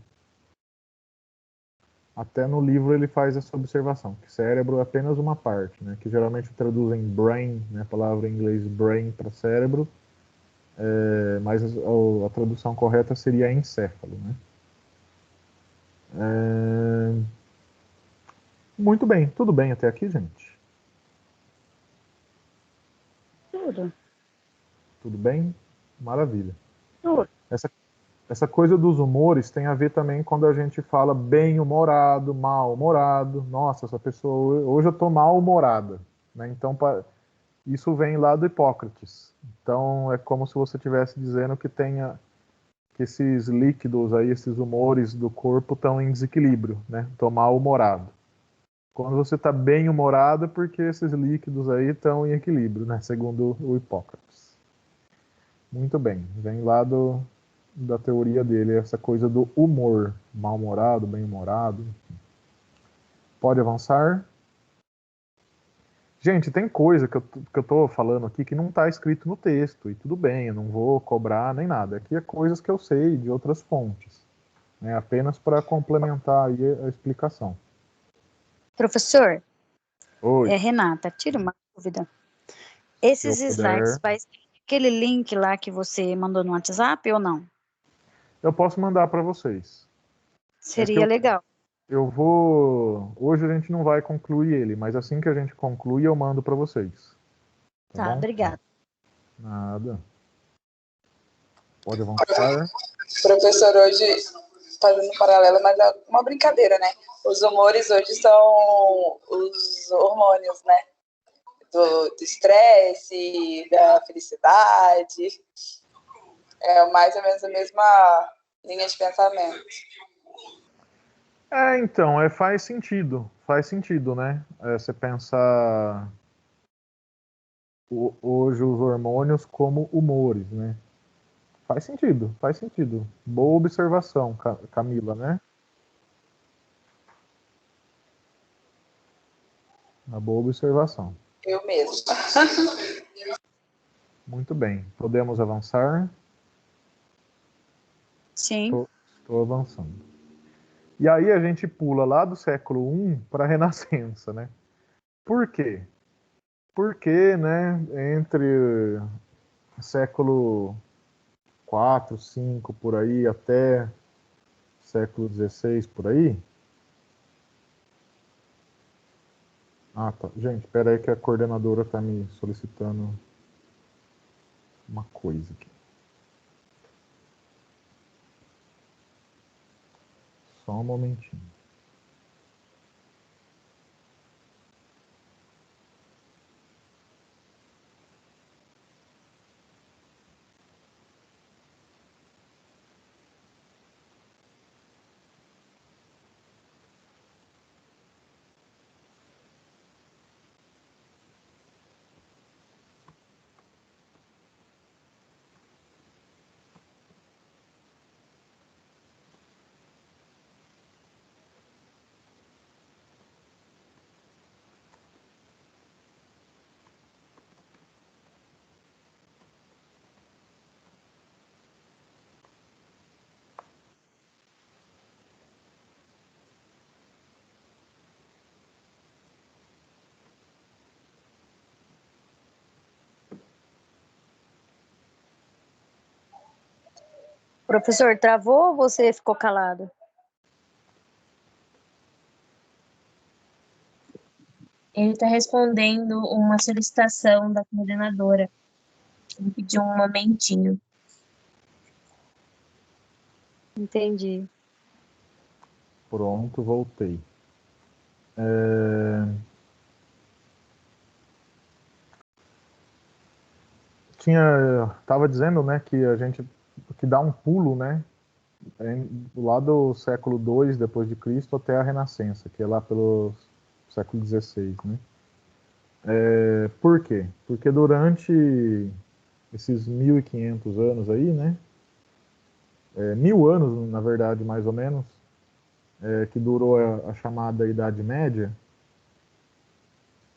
Até no livro ele faz essa observação, que cérebro é apenas uma parte, né? Que geralmente traduzem brain, né? A palavra em inglês brain para cérebro, mas a tradução correta seria encéfalo, né? Muito bem, tudo bem até aqui, gente? Tudo. Tudo bem? Maravilha. Tudo. Essa coisa dos humores tem a ver também quando a gente fala bem-humorado, mal-humorado. Nossa, essa pessoa, hoje eu tô mal-humorada, né? Então, isso vem lá do Hipócrates. Então, é como se você estivesse dizendo que que esses líquidos aí, esses humores do corpo estão em desequilíbrio, né? Tô mal-humorado. Quando você está bem-humorado é porque esses líquidos aí estão em equilíbrio, né? Segundo o Hipócrates. Muito bem, vem lá da teoria dele, essa coisa do humor, mal-humorado, bem-humorado. Pode avançar. Gente, tem coisa que eu tô falando aqui que não está escrito no texto, e tudo bem, eu não vou cobrar nem nada. Aqui é coisas que eu sei de outras fontes, né? Apenas para complementar aí a explicação. Professor, Oi. Renata, tira uma dúvida. Esses slides, vai aquele link lá que você mandou no WhatsApp ou não? Eu posso mandar para vocês. Seria legal. Hoje a gente não vai concluir ele, mas assim que a gente concluir, eu mando para vocês. Tá, obrigada. Nada. Pode avançar. Professor, hoje, fazendo um paralelo, mas é uma brincadeira, né? Os humores hoje são os hormônios, né? Do estresse, da felicidade. É mais ou menos a mesma linha de pensamento. Então, faz sentido, né? Você pensar hoje os hormônios como humores, né? Faz sentido. Boa observação, Camila, né? Uma boa observação. Eu mesmo. Muito bem. Podemos avançar? Sim. Estou avançando. E aí a gente pula lá do século I para a Renascença, né? Por quê? Porque, né, entre século IV, V, por aí, até século XVI, por aí. Ah, tá. Gente, espera aí que a coordenadora está me solicitando uma coisa aqui. Só um momentinho. Professor, travou ou você ficou calado? Ele está respondendo uma solicitação da coordenadora. Ele pediu um momentinho. Entendi. Pronto, voltei. Tava dizendo, né, que a gente que dá um pulo, né, lá do século II depois de Cristo até a Renascença, que é lá pelo século XVI, né? Por quê? Porque durante esses 1500 anos aí, né, 1000 anos, na verdade, mais ou menos, que durou a chamada Idade Média,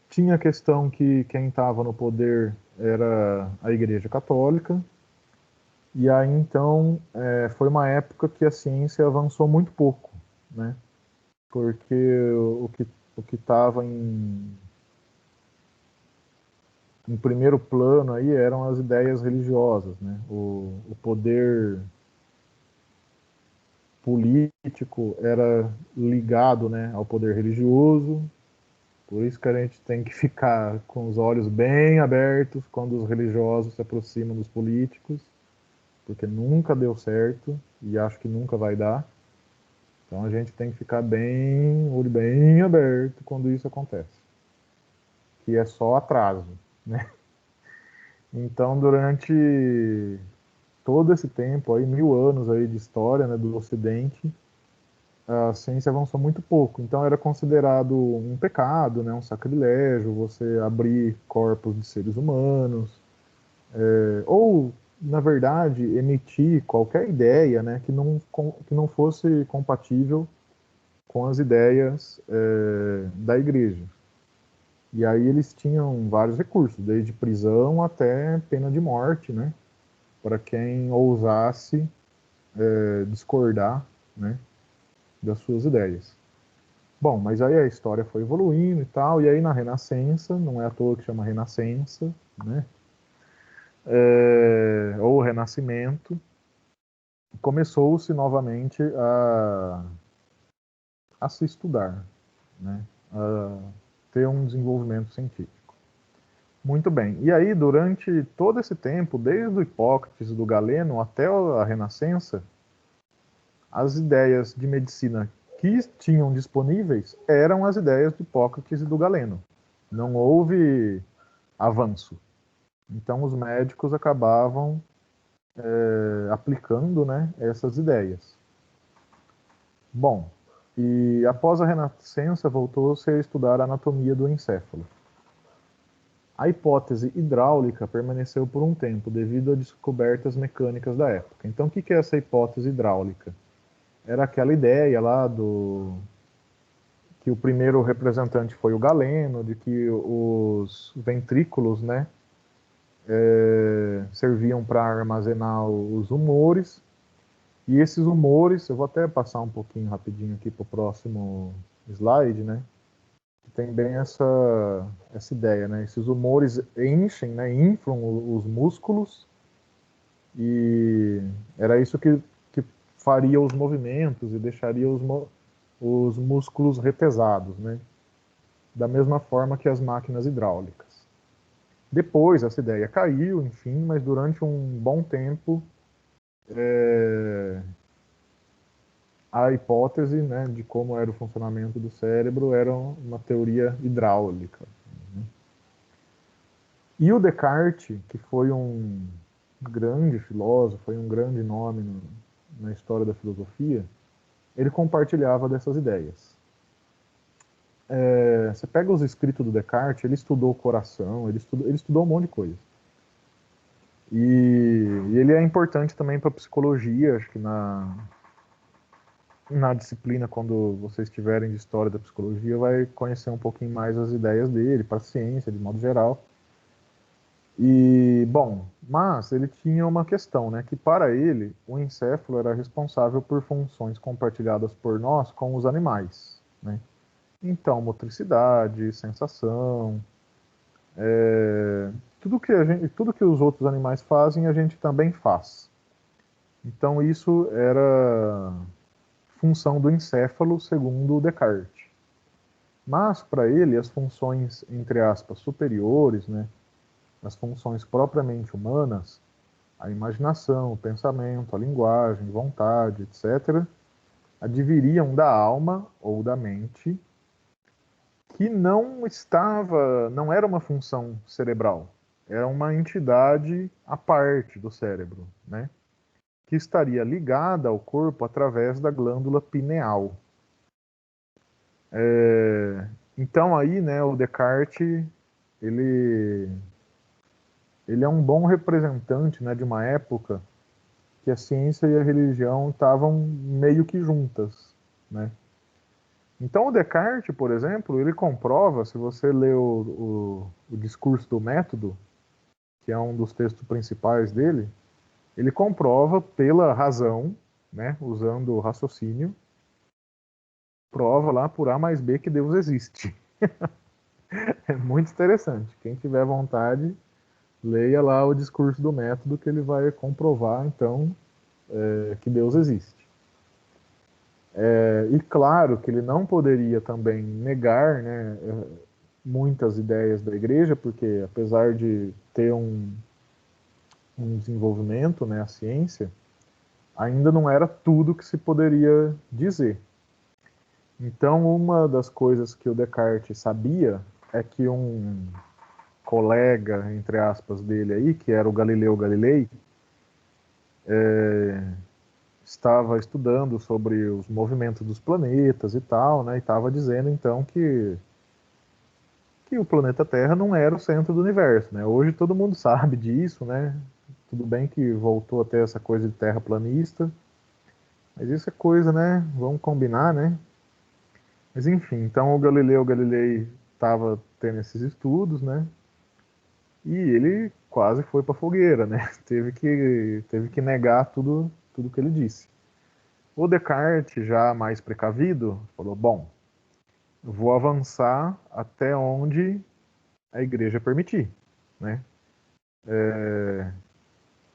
tinha a questão que quem estava no poder era a Igreja Católica, e aí então foi uma época que a ciência avançou muito pouco, né? Porque o que estava em primeiro plano aí eram as ideias religiosas, né? O poder político era ligado, né, ao poder religioso. Por isso que a gente tem que ficar com os olhos bem abertos quando os religiosos se aproximam dos políticos, porque nunca deu certo e acho que nunca vai dar. Então a gente tem que ficar olho bem aberto quando isso acontece, que é só atraso, né? Então durante todo esse tempo aí, 1000 anos aí de história, né, do Ocidente, a ciência avançou muito pouco. Então era considerado um pecado, né, um sacrilégio, você abrir corpos de seres humanos, ou na verdade emitir qualquer ideia, né, que não fosse compatível com as ideias da igreja. E aí eles tinham vários recursos, desde prisão até pena de morte, né, para quem ousasse discordar, né, das suas ideias. Bom, mas aí a história foi evoluindo e tal, e aí na Renascença, não é à toa que chama Renascença, né, ou Renascimento, começou-se novamente a se estudar, né, a ter um desenvolvimento científico. Muito bem. E aí, durante todo esse tempo, desde o Hipócrates e do Galeno até a Renascença, as ideias de medicina que tinham disponíveis eram as ideias de Hipócrates e do Galeno. Não houve avanço. Então, os médicos acabavam aplicando, né, essas ideias. Bom, e após a Renascença, voltou-se a estudar a anatomia do encéfalo. A hipótese hidráulica permaneceu por um tempo, devido a descobertas mecânicas da época. Então, o que é essa hipótese hidráulica? Era aquela ideia lá que o primeiro representante foi o Galeno, de que os ventrículos, né, serviam para armazenar os humores, e esses humores, eu vou até passar um pouquinho rapidinho aqui para o próximo slide, né, tem bem essa ideia, né, esses humores enchem, né, inflam os músculos, e era isso que faria os movimentos e deixaria os músculos repesados, né, da mesma forma que as máquinas hidráulicas. Depois essa ideia caiu, enfim, mas durante um bom tempo a hipótese, né, de como era o funcionamento do cérebro era uma teoria hidráulica, né? E o Descartes, que foi um grande filósofo, foi um grande nome na história da filosofia, ele compartilhava dessas ideias. Você pega os escritos do Descartes, ele estudou o coração, ele estudou um monte de coisa. E ele é importante também para a psicologia, acho que na disciplina, quando vocês tiverem de história da psicologia, vai conhecer um pouquinho mais as ideias dele, para a ciência, de modo geral. E, bom, mas ele tinha uma questão, né, que para ele, o encéfalo era responsável por funções compartilhadas por nós com os animais, né? Então, motricidade, sensação, tudo que os outros animais fazem, a gente também faz. Então isso era função do encéfalo, segundo Descartes. Mas, para ele, as funções, entre aspas, superiores, né, as funções propriamente humanas, a imaginação, o pensamento, a linguagem, vontade, etc., adviriam da alma ou da mente, que não era uma função cerebral, era uma entidade à parte do cérebro, né, que estaria ligada ao corpo através da glândula pineal. Então aí, né, o Descartes, ele é um bom representante, né, de uma época que a ciência e a religião estavam meio que juntas, né? Então o Descartes, por exemplo, ele comprova, se você lê o Discurso do Método, que é um dos textos principais dele, ele comprova pela razão, né, usando o raciocínio, prova lá por A mais B que Deus existe. É muito interessante. Quem tiver vontade, leia lá o Discurso do Método, que ele vai comprovar, então, que Deus existe. E claro que ele não poderia também negar, né, muitas ideias da igreja, porque apesar de ter um desenvolvimento, né, a ciência, ainda não era tudo que se poderia dizer. Então, uma das coisas que o Descartes sabia é que um colega, entre aspas, dele aí, que era o Galileu Galilei, estava estudando sobre os movimentos dos planetas e tal, né, e estava dizendo então que o planeta Terra não era o centro do universo, né? Hoje todo mundo sabe disso, né? Tudo bem que voltou a ter essa coisa de terraplanista, mas isso é coisa, né? Vamos combinar, né? Mas enfim, então o Galileu Galilei estava tendo esses estudos, né? E ele quase foi para a fogueira, né? Teve que negar tudo que ele disse. O Descartes, já mais precavido, falou: bom, eu vou avançar até onde a igreja permitir, né?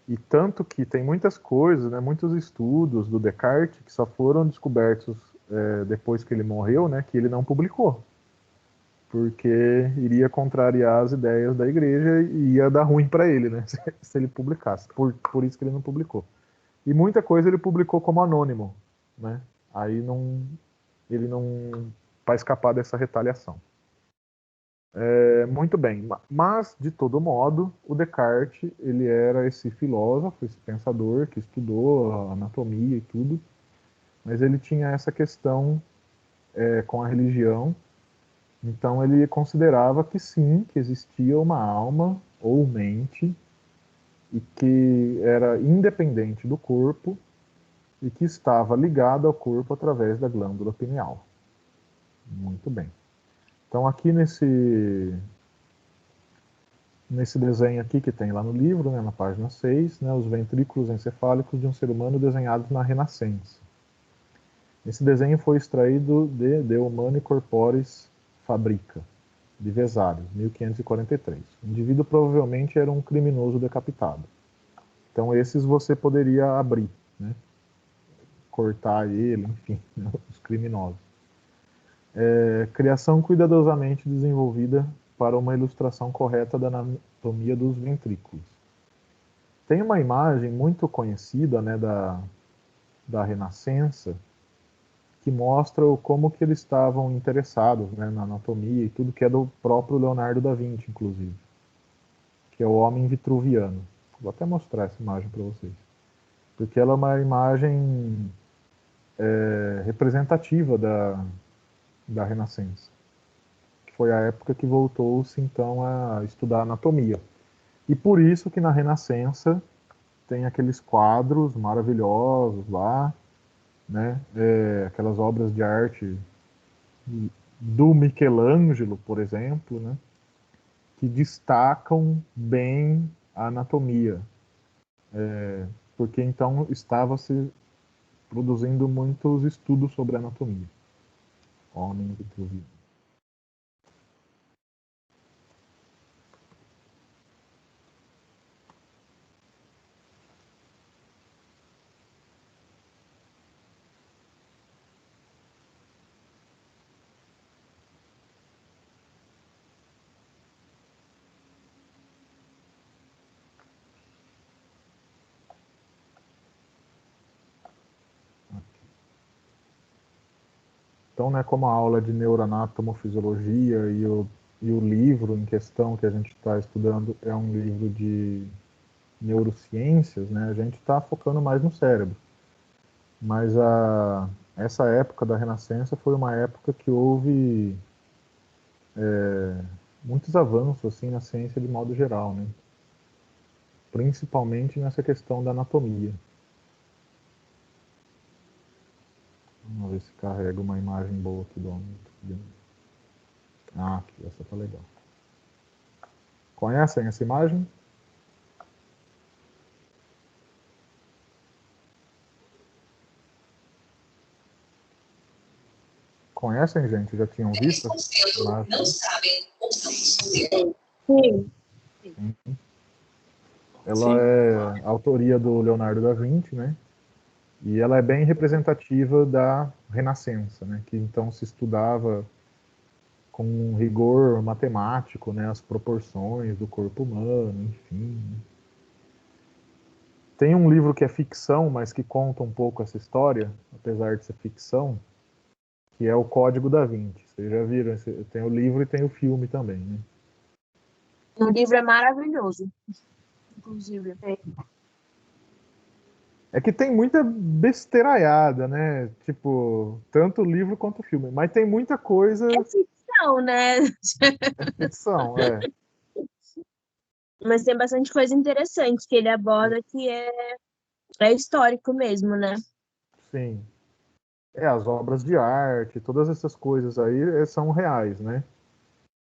E tanto que tem muitas coisas, né, muitos estudos do Descartes que só foram descobertos depois que ele morreu, né, que ele não publicou, porque iria contrariar as ideias da igreja e ia dar ruim para ele, né, se ele publicasse. Por isso que ele não publicou. E muita coisa ele publicou como anônimo, né? Aí ele não para escapar dessa retaliação. Muito bem, mas de todo modo, o Descartes ele era esse filósofo, esse pensador que estudou a anatomia e tudo, mas ele tinha essa questão com a religião. Então ele considerava que sim, que existia uma alma ou mente e que era independente do corpo e que estava ligada ao corpo através da glândula pineal. Muito bem. Então aqui nesse desenho aqui que tem lá no livro, né, na página 6, né, os ventrículos encefálicos de um ser humano desenhados na Renascença. Esse desenho foi extraído de Humani Corporis Fabrica, de Vesalius, 1543. O indivíduo provavelmente era um criminoso decapitado. Então esses você poderia abrir, né, cortar ele, enfim, né, os criminosos. Criação cuidadosamente desenvolvida para uma ilustração correta da anatomia dos ventrículos. Tem uma imagem muito conhecida, né, da Renascença, que mostra como que eles estavam interessados, né, na anatomia e tudo, que é do próprio Leonardo da Vinci, inclusive, que é o homem vitruviano. Vou até mostrar essa imagem para vocês, porque ela é uma imagem representativa da Renascença, que foi a época que voltou-se então a estudar anatomia. E por isso que na Renascença tem aqueles quadros maravilhosos lá, né? Aquelas obras de arte do Michelangelo, por exemplo, né? Que destacam bem a anatomia, porque então estava se produzindo muitos estudos sobre anatomia. Homem vitruviano. Então, né, como a aula de neuroanatomofisiologia e o livro em questão que a gente está estudando é um livro de neurociências, né, a gente está focando mais no cérebro. Mas essa época da Renascença foi uma época que houve muitos avanços assim, na ciência de modo geral, né? Principalmente nessa questão da anatomia. Vamos ver se carrega uma imagem boa aqui do homem. Ah, aqui, essa tá legal. Conhecem essa imagem? Conhecem, gente? Já tinham visto? Não sabem ou são Sim. Ela é autoria do Leonardo da Vinci, né? E ela é bem representativa da Renascença, né? Que então se estudava com um rigor matemático, né? As proporções do corpo humano, enfim. Tem um livro que é ficção, mas que conta um pouco essa história, apesar de ser ficção, que é o Código da Vinci. Vocês já viram? Tem o livro e tem o filme também, né? O livro é maravilhoso, inclusive. É que tem muita besteiraiada, né? Tipo, tanto o livro quanto o filme. Mas tem muita coisa. É ficção, né? É ficção, é. Mas tem bastante coisa interessante que ele aborda que é histórico mesmo, né? Sim. As obras de arte, todas essas coisas aí são reais, né?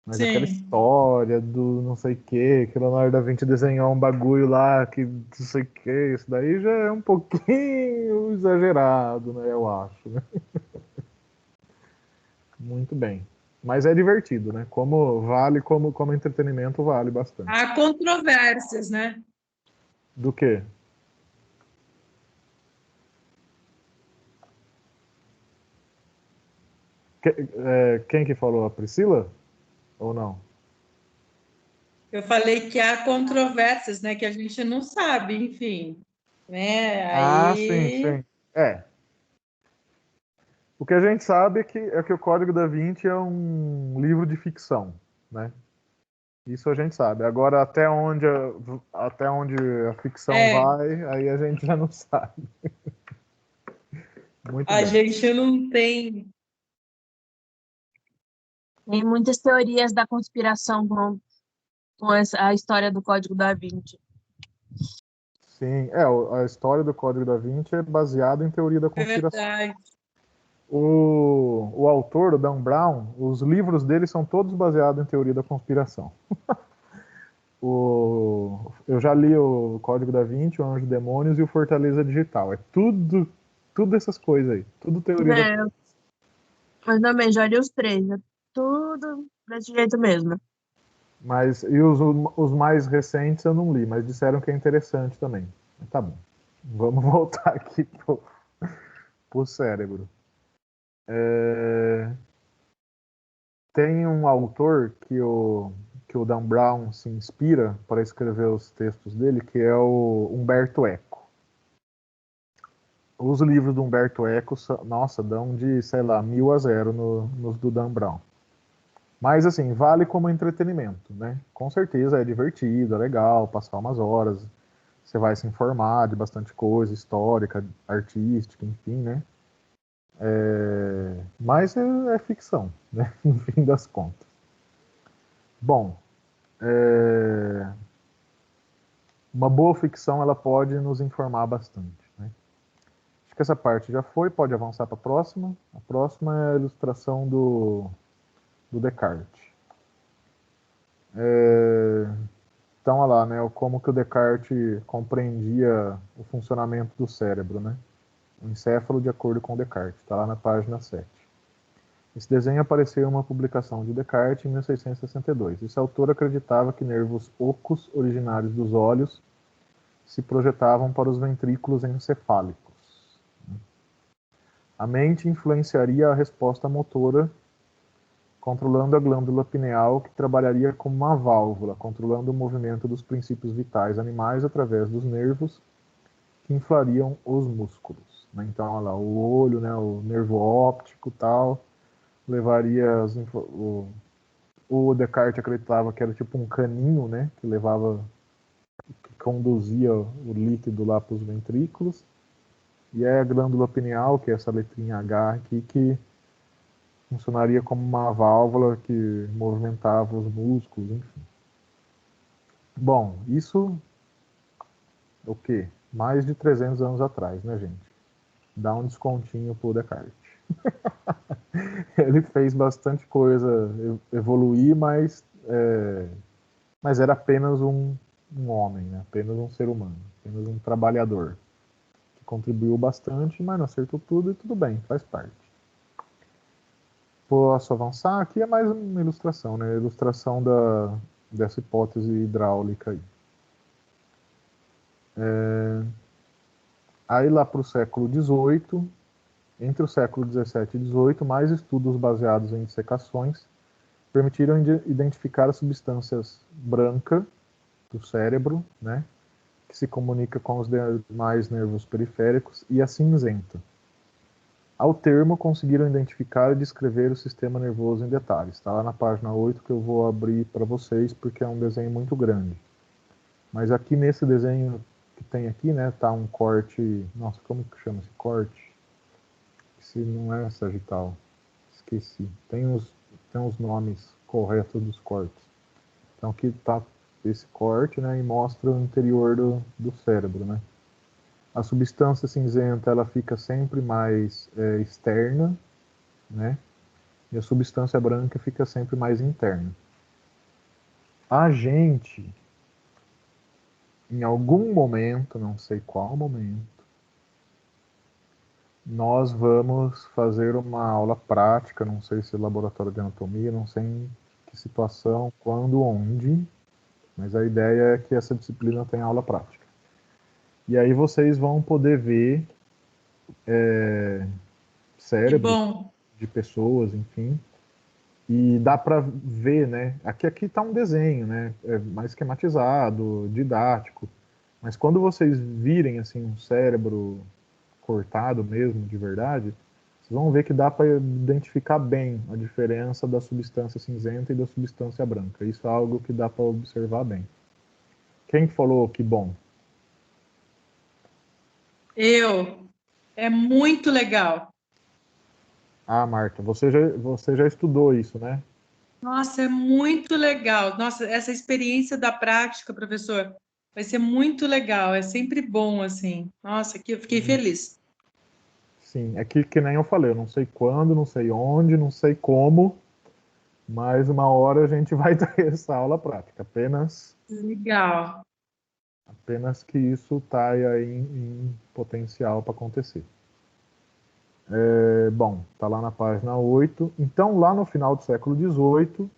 Mas aquela Sim. história do não sei o que Leonardo da Vinci desenhou um bagulho lá, que não sei o que, isso daí já é um pouquinho exagerado, né? Eu acho, né? Muito bem. Mas é divertido, né? Como entretenimento, vale bastante. Há controvérsias, né? Do quê? Quem que falou? A Priscila? Ou não? Eu falei que há controvérsias, né? Que a gente não sabe, enfim. Né? Ah, sim, Aí. sim. O que a gente sabe é que o Código da Vinci é um livro de ficção, né? Isso a gente sabe. Agora, até onde a ficção vai, aí a gente já não sabe. Muito A bem. gente não tem. Tem muitas teorias da conspiração com a história do Código da Vinci. Sim, a história do Código da Vinci é baseada em teoria da conspiração. Verdade. O autor, o Dan Brown, os livros dele são todos baseados em teoria da conspiração. Eu já li o Código da Vinci, o Anjo Demônios e o Fortaleza Digital. É tudo essas coisas aí. Tudo teoria da conspiração. Mas também já li os três, é tudo desse jeito mesmo. E os mais recentes eu não li, mas disseram que é interessante também. Tá bom. Vamos voltar aqui pro cérebro. Tem um autor que o Dan Brown se inspira para escrever os textos dele, que é o Humberto Eco. Os livros do Humberto Eco, nossa, dão de, sei lá, 1000 a 0 nos do Dan Brown. Mas, assim, vale como entretenimento, né? Com certeza é divertido, é legal, passar umas horas, você vai se informar de bastante coisa, histórica, artística, enfim, né? Mas é ficção, né? No fim das contas. Bom, uma boa ficção, ela pode nos informar bastante, né? Acho que essa parte já foi, pode avançar para a próxima. A próxima é a ilustração do Descartes. Então, olha lá, né, como que o Descartes compreendia o funcionamento do cérebro, né? O encéfalo de acordo com Descartes, está lá na página 7. Esse desenho apareceu em uma publicação de Descartes em 1662. Esse autor acreditava que nervos ocos originários dos olhos se projetavam para os ventrículos encefálicos. A mente influenciaria a resposta motora, controlando a glândula pineal, que trabalharia como uma válvula, controlando o movimento dos princípios vitais animais através dos nervos que inflariam os músculos. Então, olha lá, o olho, né, o nervo óptico e tal, levaria o Descartes acreditava que era tipo um caninho, né, que conduzia o líquido lá para os ventrículos, e é a glândula pineal, que é essa letrinha H aqui, que funcionaria como uma válvula que movimentava os músculos, enfim. Bom, isso o quê? Mais de 300 anos atrás, né, gente? Dá um descontinho pro Descartes. Ele fez bastante coisa evoluir, mas era apenas um homem, né? Apenas um ser humano, apenas um trabalhador, que contribuiu bastante, mas não acertou tudo e tudo bem, faz parte. Posso avançar? Aqui é mais uma ilustração, né? Ilustração dessa hipótese hidráulica aí. Aí lá para o século XVIII, entre o século XVII e XVIII, mais estudos baseados em dissecações permitiram identificar as substâncias branca do cérebro, né, que se comunica com os demais nervos periféricos, e a cinzenta. Ao termo, conseguiram identificar e descrever o sistema nervoso em detalhes. Está lá na página 8 que eu vou abrir para vocês, porque é um desenho muito grande. Mas aqui nesse desenho que tem aqui, né, tá um corte... Nossa, como que chama esse corte? Esse não é sagital. Esqueci. Tem os nomes corretos dos cortes. Então aqui está esse corte, né, e mostra o interior do cérebro, né. A substância cinzenta, ela fica sempre mais externa, né, e a substância branca fica sempre mais interna. A gente, em algum momento, não sei qual momento, nós vamos fazer uma aula prática, não sei se laboratório de anatomia, não sei em que situação, quando, onde, mas a ideia é que essa disciplina tenha aula prática. E aí vocês vão poder ver cérebros de pessoas, enfim, e dá para ver, né? Aqui está um desenho, né? É mais esquematizado, didático, mas quando vocês virem assim um cérebro cortado mesmo, de verdade, vocês vão ver que dá para identificar bem a diferença da substância cinzenta e da substância branca. Isso é algo que dá para observar bem. Quem falou que bom? É muito legal. Ah, Marta, você já estudou isso, né? Nossa, é muito legal. Nossa, essa experiência da prática, professor, vai ser muito legal. É sempre bom, assim. Nossa, aqui eu fiquei feliz. Sim, é que nem eu falei, eu não sei quando, não sei onde, não sei como, mas uma hora a gente vai ter essa aula prática. Legal. Apenas que isso está aí em potencial para acontecer. Bom, está lá na página 8. Então, lá no final do século XVIII,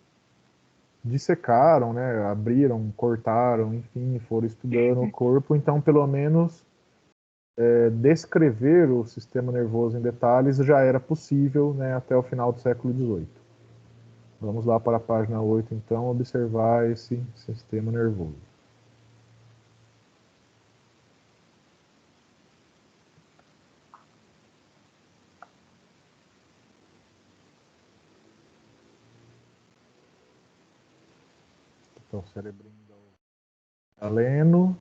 dissecaram, né, abriram, cortaram, enfim, foram estudando o corpo. Então, pelo menos, descrever o sistema nervoso em detalhes já era possível, né, até o final do século XVIII. Vamos lá para a página 8, então, observar esse sistema nervoso. Então, o cerebrinho tá lendo.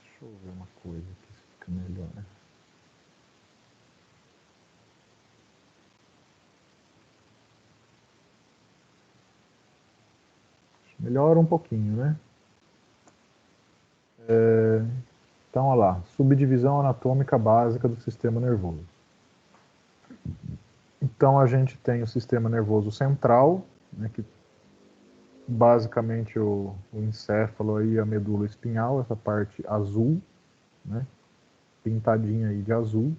Deixa eu ver uma coisa aqui, se fica melhor. Melhora um pouquinho, né? Então, olha lá, subdivisão anatômica básica do sistema nervoso. Então, a gente tem o sistema nervoso central, né, que basicamente o encéfalo e a medula espinhal, essa parte azul, né, pintadinha aí de azul,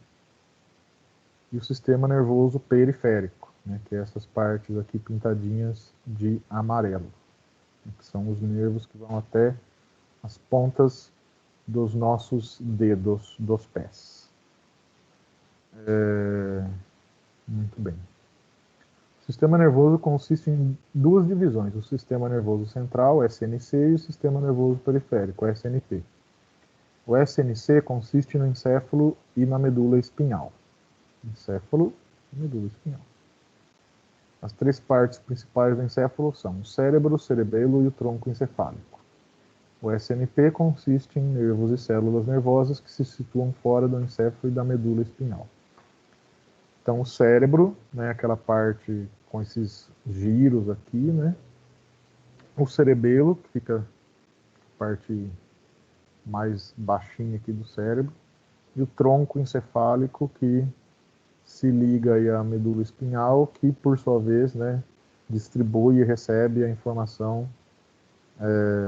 e o sistema nervoso periférico, né, que é essas partes aqui pintadinhas de amarelo, né, que são os nervos que vão até as pontas dos nossos dedos dos pés. Muito bem. sistema nervoso consiste em duas divisões, o sistema nervoso central, SNC, e o sistema nervoso periférico, SNP. O SNC consiste no encéfalo e na medula espinhal. Encéfalo e medula espinhal. As três partes principais do encéfalo são o cérebro, o cerebelo e o tronco encefálico. O SNP consiste em nervos e células nervosas que se situam fora do encéfalo e da medula espinhal. Então, o cérebro, né, aquela parte com esses giros aqui, né? O cerebelo, que fica a parte mais baixinha aqui do cérebro, e o tronco encefálico, que se liga aí à medula espinhal, que, por sua vez, né, distribui e recebe a informação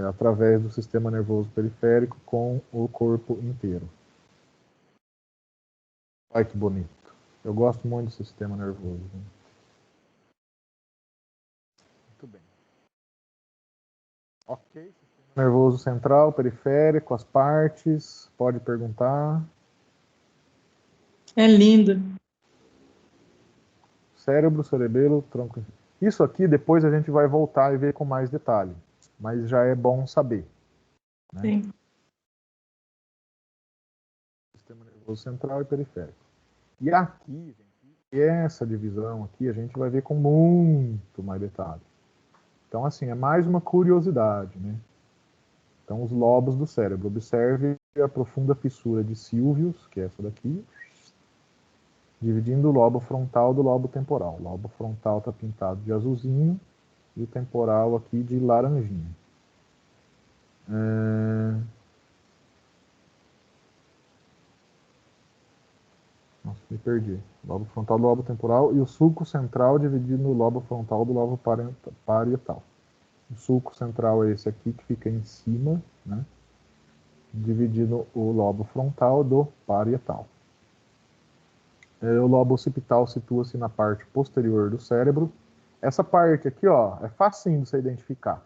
através do sistema nervoso periférico com o corpo inteiro. Olha que bonito. Eu gosto muito do sistema nervoso. Né? Muito bem. Ok. Sistema nervoso central, periférico, as partes. Pode perguntar. É lindo. Cérebro, cerebelo, tronco. Isso aqui depois a gente vai voltar e ver com mais detalhe. Mas já é bom saber. Né? Sim. Sistema nervoso central e periférico. E aqui, gente, essa divisão aqui a gente vai ver com muito mais detalhe. Então, assim, é mais uma curiosidade, né? Então, os lobos do cérebro. Observe a profunda fissura de Sylvius, que é essa daqui, dividindo o lobo frontal do lobo temporal. O lobo frontal está pintado de azulzinho e o temporal aqui de laranjinha. Nossa, me perdi. Lobo frontal do lobo temporal e o sulco central dividido no lobo frontal do lobo parietal. O sulco central é esse aqui que fica em cima, né? Dividindo o lobo frontal do parietal. O lobo occipital situa-se na parte posterior do cérebro. Essa parte aqui, ó, é facinho de você identificar.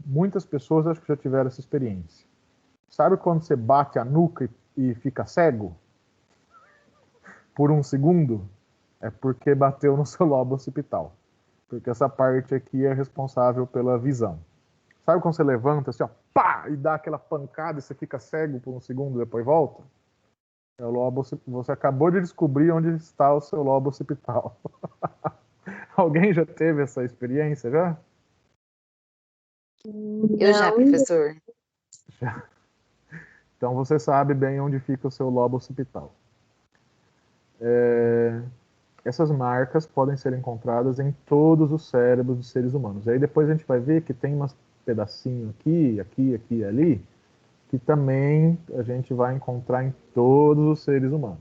Muitas pessoas acho que já tiveram essa experiência. Sabe quando você bate a nuca e fica cego? Por um segundo? É porque bateu no seu lobo occipital. Porque essa parte aqui é responsável pela visão. Sabe quando você levanta assim, ó, pá, e dá aquela pancada e você fica cego por um segundo e depois volta? É o lobo, você acabou de descobrir onde está o seu lobo occipital. Alguém já teve essa experiência, já? Eu já, professor. Já. Então você sabe bem onde fica o seu lobo occipital. Essas marcas podem ser encontradas em todos os cérebros dos seres humanos. Aí depois a gente vai ver que tem umas pedacinho aqui, aqui e ali, que também a gente vai encontrar em todos os seres humanos.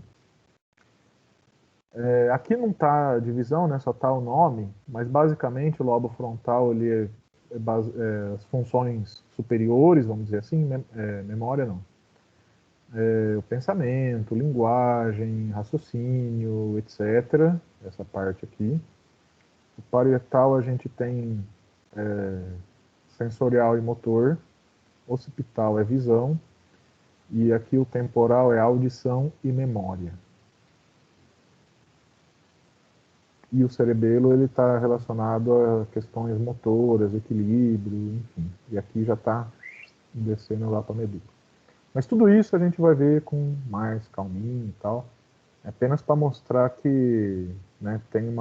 Aqui não está a divisão, né, só está o nome, mas basicamente o lobo frontal ele as funções superiores, vamos dizer assim, memória não. O pensamento, linguagem, raciocínio, etc. Essa parte aqui. O parietal a gente tem sensorial e motor. Occipital é visão. E aqui o temporal é audição e memória. E o cerebelo ele está relacionado a questões motoras, equilíbrio, enfim. E aqui já está descendo lá para a medula. Mas tudo isso a gente vai ver com mais calminho e tal. É apenas para mostrar que, né, tem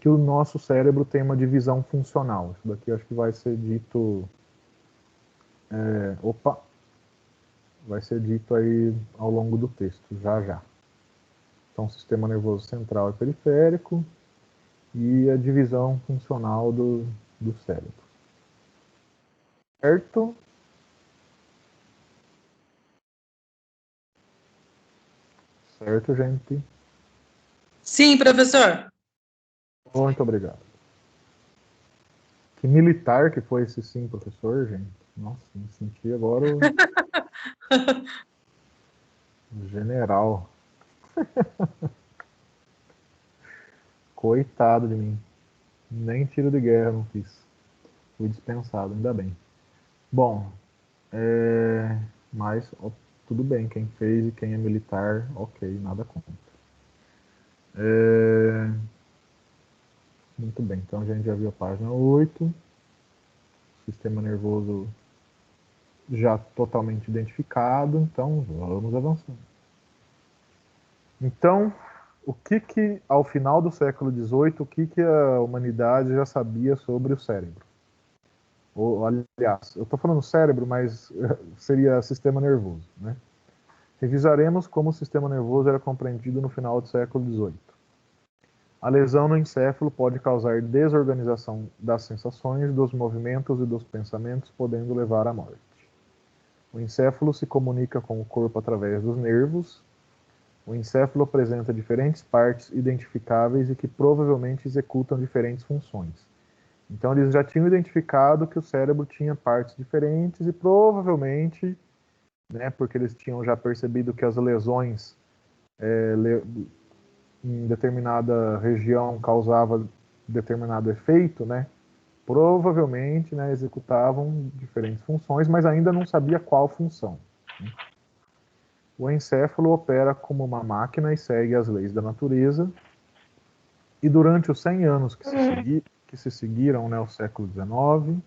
que o nosso cérebro tem uma divisão funcional. Isso daqui eu acho que vai ser dito... vai ser dito aí ao longo do texto, já já. Então, sistema nervoso central e periférico e a divisão funcional do cérebro. Certo? Certo, gente? Sim, professor. Muito obrigado. Que militar que foi esse sim, professor, gente. Nossa, me senti agora o general. Coitado de mim. Nem tiro de guerra não fiz. Fui dispensado, ainda bem. Bom, mas tudo bem, quem fez e quem é militar, ok, nada contra. Muito bem, então a gente já viu a página 8. Sistema nervoso já totalmente identificado, então vamos avançando. Então, ao final do século XVIII, o que a humanidade já sabia sobre o cérebro? Aliás, eu estou falando cérebro, mas seria sistema nervoso, né? Revisaremos como o sistema nervoso era compreendido no final do século XVIII. A lesão no encéfalo pode causar desorganização das sensações, dos movimentos e dos pensamentos, podendo levar à morte. O encéfalo se comunica com o corpo através dos nervos. O encéfalo apresenta diferentes partes identificáveis e que provavelmente executam diferentes funções. Então, eles já tinham identificado que o cérebro tinha partes diferentes e provavelmente, né, porque eles tinham já percebido que as lesões em determinada região causava determinado efeito, né, provavelmente, né, executavam diferentes funções, mas ainda não sabia qual função. O encéfalo opera como uma máquina e segue as leis da natureza. E durante os 100 anos que se seguiram, né, o século XIX,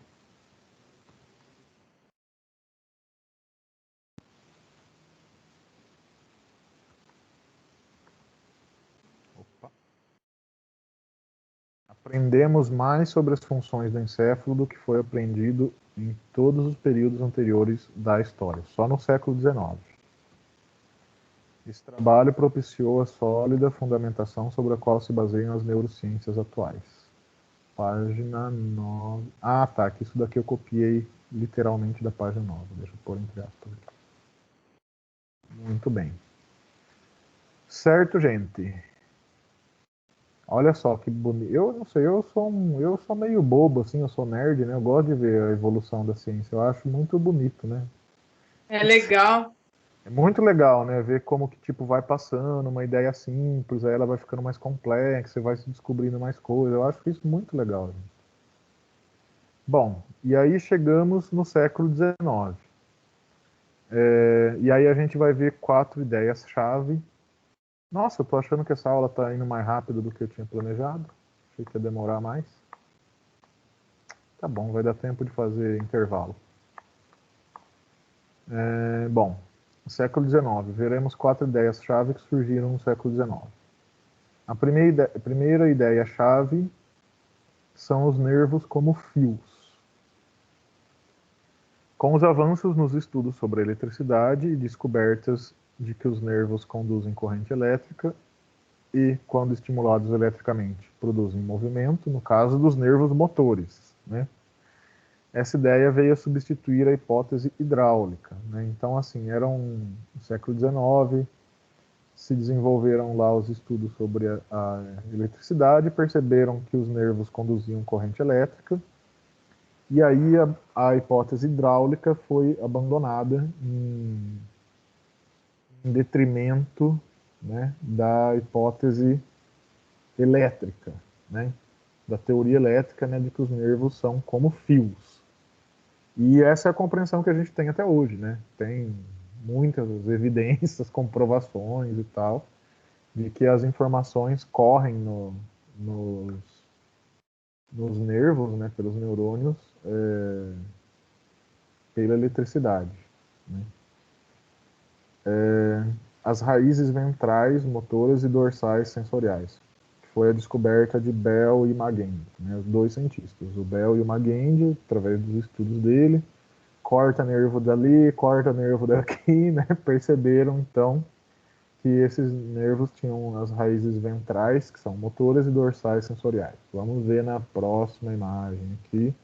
aprendemos mais sobre as funções do encéfalo do que foi aprendido em todos os períodos anteriores da história, só no século XIX. Esse trabalho propiciou a sólida fundamentação sobre a qual se baseiam as neurociências atuais. Página 9. Ah, tá, que isso daqui eu copiei literalmente da página 9. Deixa eu pôr entre aspas aqui. Muito bem. Certo, gente. Olha só que bonito. Eu não sei, eu sou meio bobo, assim, eu sou nerd, né? Eu gosto de ver a evolução da ciência. Eu acho muito bonito, né? É legal. É muito legal, né? Ver como que, tipo, vai passando uma ideia simples, aí ela vai ficando mais complexa, vai se descobrindo mais coisas. Eu acho isso muito legal, gente. Bom, e aí chegamos no século XIX. E aí a gente vai ver 4 ideias-chave. Nossa, eu tô achando que essa aula tá indo mais rápido do que eu tinha planejado. Achei que ia demorar mais. Tá bom, vai dar tempo de fazer intervalo. Bom, no século XIX, veremos 4 ideias-chave que surgiram no século XIX. A primeira ideia-chave são os nervos como fios. Com os avanços nos estudos sobre a eletricidade e descobertas de que os nervos conduzem corrente elétrica e, quando estimulados eletricamente, produzem movimento, no caso dos nervos motores, né? Essa ideia veio a substituir a hipótese hidráulica, né? Então, assim, no século XIX, se desenvolveram lá os estudos sobre a eletricidade, perceberam que os nervos conduziam corrente elétrica, e aí a hipótese hidráulica foi abandonada em detrimento, né, da hipótese elétrica, né, da teoria elétrica, né, de que os nervos são como fios. E essa é a compreensão que a gente tem até hoje, né? Tem muitas evidências, comprovações e tal, de que as informações correm nos nervos, né, pelos neurônios, pela eletricidade, né? As raízes ventrais, motoras e dorsais sensoriais, que foi a descoberta de Bell e Magendie, né, os 2 cientistas, o Bell e o Magendie, através dos estudos dele, corta nervo dali, corta nervo daqui, né, perceberam então que esses nervos tinham as raízes ventrais, que são motoras, e dorsais sensoriais. Vamos ver na próxima imagem aqui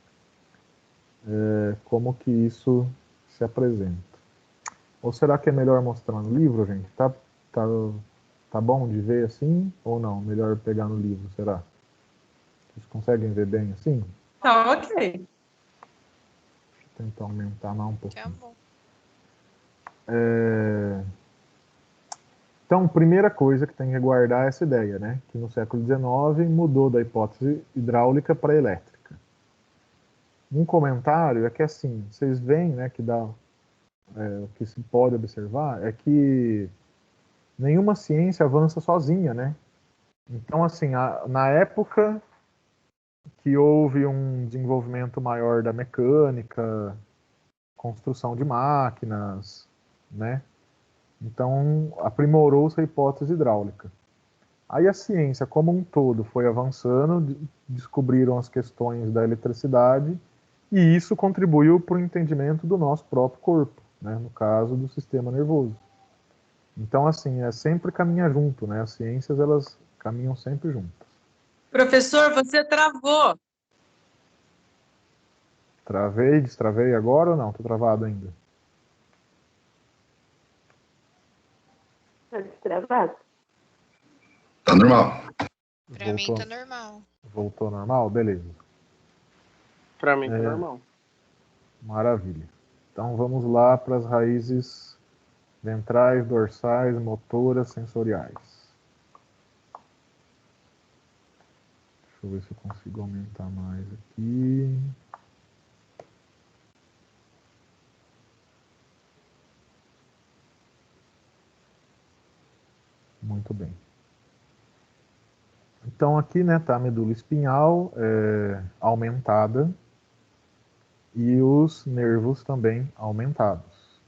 como que isso se apresenta. Ou será que é melhor mostrar no livro, gente? Tá bom de ver assim ou não? Melhor pegar no livro, será? Vocês conseguem ver bem assim? Tá ok. Deixa eu tentar aumentar mais um pouquinho. Tá bom. Então, primeira coisa que tem que guardar é essa ideia, né? Que no século XIX mudou da hipótese hidráulica para elétrica. Um comentário é que, assim, vocês veem, né, que o que se pode observar é que nenhuma ciência avança sozinha, né? Então, assim, na época que houve um desenvolvimento maior da mecânica, construção de máquinas, né? Então, aprimorou-se a hipótese hidráulica. Aí a ciência como um todo foi avançando, descobriram as questões da eletricidade, e isso contribuiu para o entendimento do nosso próprio corpo, né? No caso do sistema nervoso. Então, assim, sempre caminha junto, né? As ciências, elas caminham sempre juntas. Professor, você travou. Travei, destravei agora ou não? Tô travado ainda. Tá destravado. Tá normal. Pra mim tá normal. Voltou normal? Beleza. Pra mim tá normal. Maravilha. Então vamos lá para as raízes ventrais, dorsais, motoras, sensoriais. Deixa eu ver se eu consigo aumentar mais aqui. Muito bem. Então aqui, né, tá a medula espinhal aumentada e os nervos também aumentados.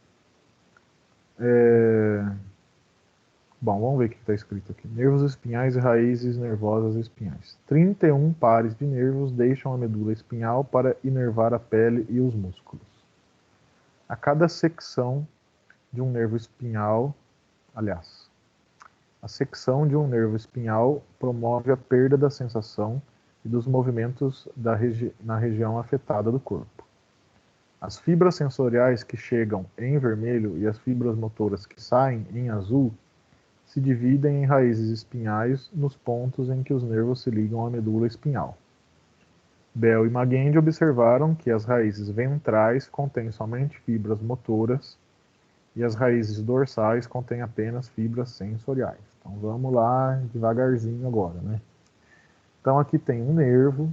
Bom, vamos ver o que está escrito aqui. Nervos espinhais e raízes nervosas espinhais. 31 pares de nervos deixam a medula espinhal para inervar a pele e os músculos. A cada secção de um nervo espinhal, a secção de um nervo espinhal promove a perda da sensação e dos movimentos na região afetada do corpo. As fibras sensoriais que chegam em vermelho e as fibras motoras que saem em azul se dividem em raízes espinhais nos pontos em que os nervos se ligam à medula espinhal. Bell e Magendie observaram que as raízes ventrais contêm somente fibras motoras e as raízes dorsais contêm apenas fibras sensoriais. Então vamos lá devagarzinho agora, né? Então aqui tem um nervo.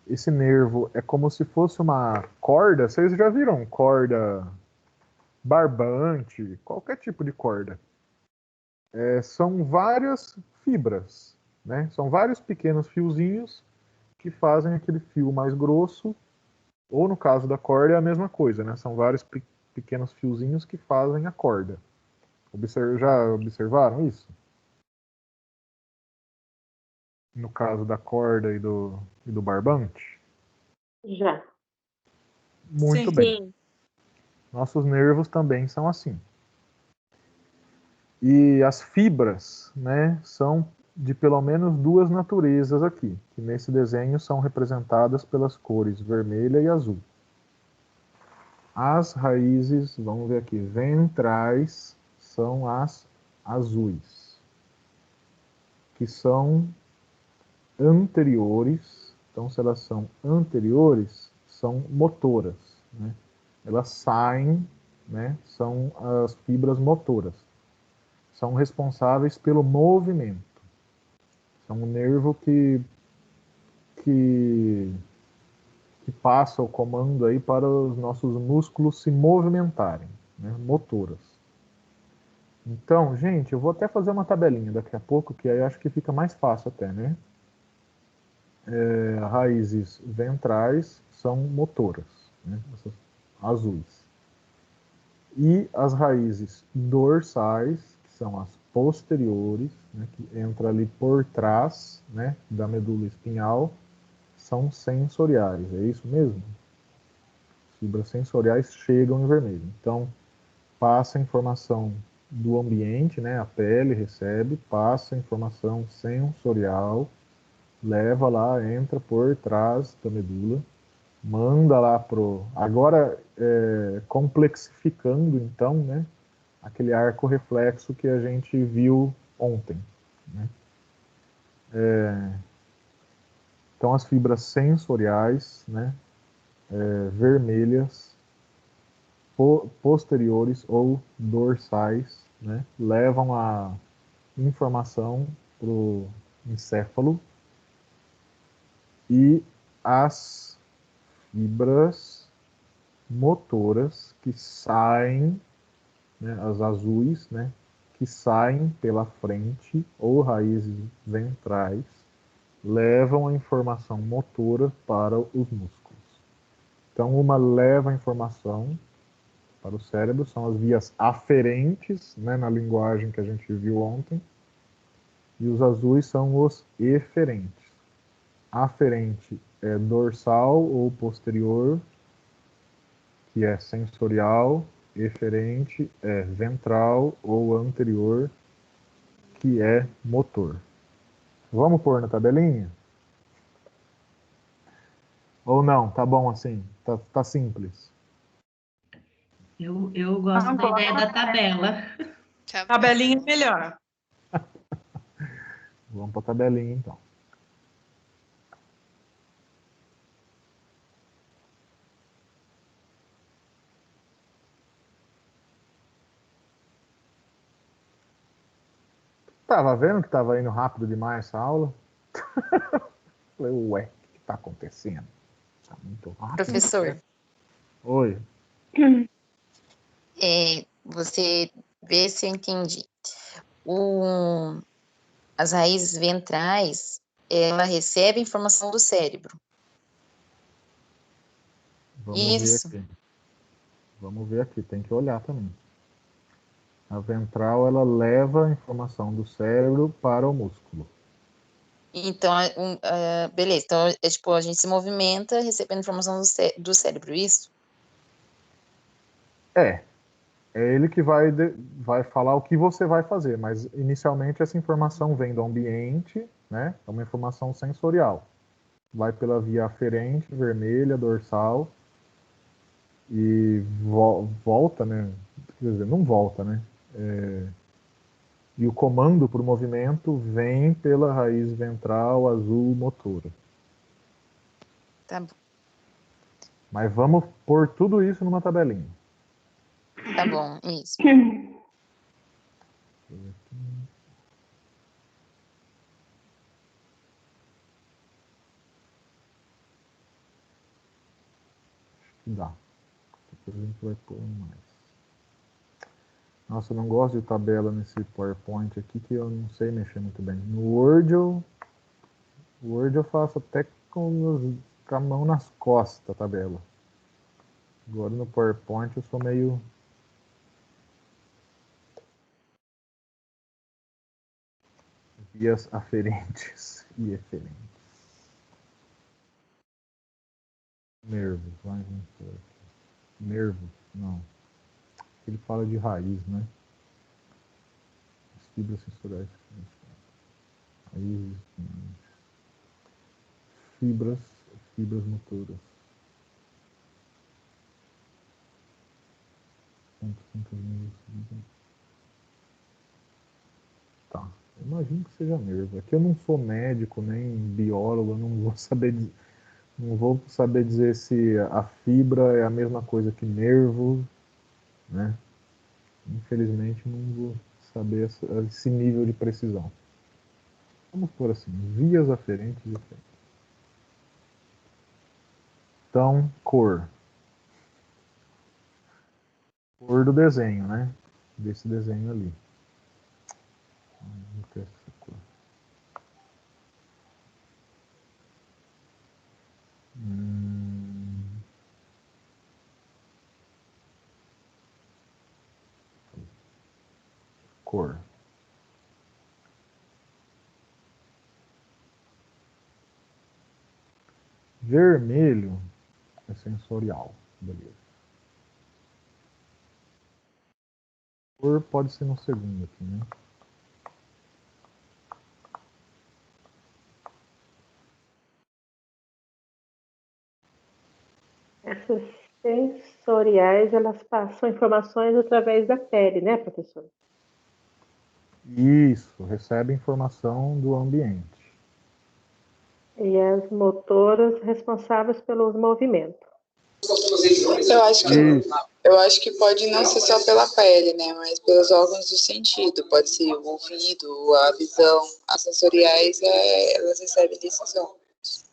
Esse nervo é como se fosse uma corda. Vocês já viram corda barbante? Qualquer tipo de corda. São várias fibras, né? São vários pequenos fiozinhos que fazem aquele fio mais grosso, ou no caso da corda é a mesma coisa, né? São vários pequenos fiozinhos que fazem a corda. Já observaram isso? No caso da corda e do barbante? Já. Muito Sim. bem. Nossos nervos também são assim. E as fibras, né, são de pelo menos duas naturezas aqui, que nesse desenho são representadas pelas cores vermelha e azul. As raízes, vamos ver aqui, ventrais são as azuis, que são anteriores. Então, se elas são anteriores, são motoras, né? Elas saem, né, são as fibras motoras. São responsáveis pelo movimento. São um nervo que passa o comando aí para os nossos músculos se movimentarem, né? Motoras. Então, gente, eu vou até fazer uma tabelinha daqui a pouco, que aí acho que fica mais fácil até, né? Raízes ventrais são motoras, né? Essas azuis. E as raízes dorsais, que são as posteriores, né, que entra ali por trás, né, da medula espinhal, são sensoriais. É isso mesmo? As fibras sensoriais chegam em vermelho. Então, passa a informação do ambiente, né, a pele recebe, passa a informação sensorial, leva lá, entra por trás da medula, manda lá pro... Agora, complexificando, então, né, aquele arco reflexo que a gente viu ontem, né? Então, as fibras sensoriais, né, vermelhas, posteriores ou dorsais, né, levam a informação para o encéfalo, e as fibras motoras que saem, né, as azuis, né, que que saem pela frente ou raízes ventrais levam a informação motora para os músculos. Então, uma leva a informação para o cérebro, são as vias aferentes, né, na linguagem que a gente viu ontem, e os azuis são os eferentes. Aferente é dorsal ou posterior, que é sensorial. Eferente é ventral ou anterior, que é motor. Vamos pôr na tabelinha? Ou não? Tá bom assim? Tá simples. Eu gosto da ideia da tabela. Tabelinha é melhor. Vamos para a tabelinha, então. Tava vendo que tava indo rápido demais essa aula? Falei, ué, o que tá acontecendo? Tá muito rápido. Professor. Oi. Você vê se eu entendi. As raízes ventrais, ela recebe informação do cérebro. Vamos ver aqui. Vamos ver aqui, tem que olhar também. A ventral, ela leva a informação do cérebro para o músculo. Então, beleza. Então, tipo, a gente se movimenta recebendo informação do cérebro, isso? É ele que vai falar o que você vai fazer, mas inicialmente essa informação vem do ambiente, né? É uma informação sensorial. Vai pela via aferente, vermelha, dorsal, e volta, né? Quer dizer, não volta, né? E o comando para o movimento vem pela raiz ventral azul motora. Tá bom. Mas vamos pôr tudo isso numa tabelinha. Tá bom, isso. Dá. Depois a gente vai pôr mais. Nossa, eu não gosto de tabela nesse PowerPoint aqui, que eu não sei mexer muito bem. No Word eu faço até com a mão nas costas a tabela. Agora no PowerPoint eu sou meio... vias aferentes e eferentes. Nervos, vamos pôr aqui. Nervos, não. Ele fala de raiz, né? As fibras sensoriais. Raízes, fibras motoras. Tá. Imagino que seja nervo. Aqui eu não sou médico, nem biólogo, eu não vou saber dizer se a fibra é a mesma coisa que nervo, né? Infelizmente não vou saber esse nível de precisão. Vamos por assim, vias aferentes e eferentes. Então, cor. Cor do desenho, né? Desse desenho ali. Vamos ter essa cor. Cor. Vermelho é sensorial, beleza. Cor pode ser no segundo aqui, né? Essas sensoriais, elas passam informações através da pele, né, professor? Isso, recebe informação do ambiente. E as motoras responsáveis pelos movimentos. Eu acho que pode não ser só pela pele, né? Mas pelos órgãos do sentido. Pode ser o ouvido, a visão. As sensoriais, elas recebem desses órgãos.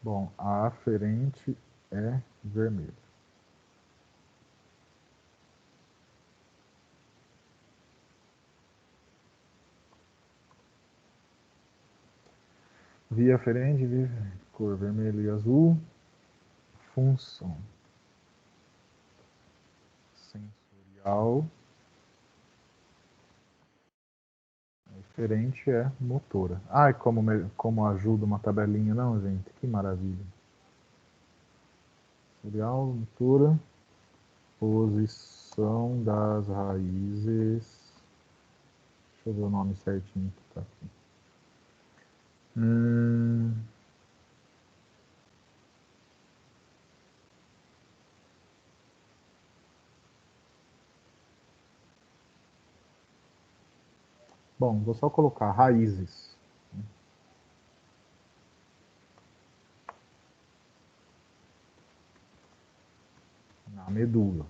Bom, a aferente é vermelho. Via aferente, via cor vermelho e azul. Função sensorial. Diferente é motora. Ai, como ajuda uma tabelinha, não, gente? Que maravilha. Sensorial, motora, posição das raízes. Deixa eu ver o nome certinho que tá aqui. Bom, vou só colocar raízes. Na medula.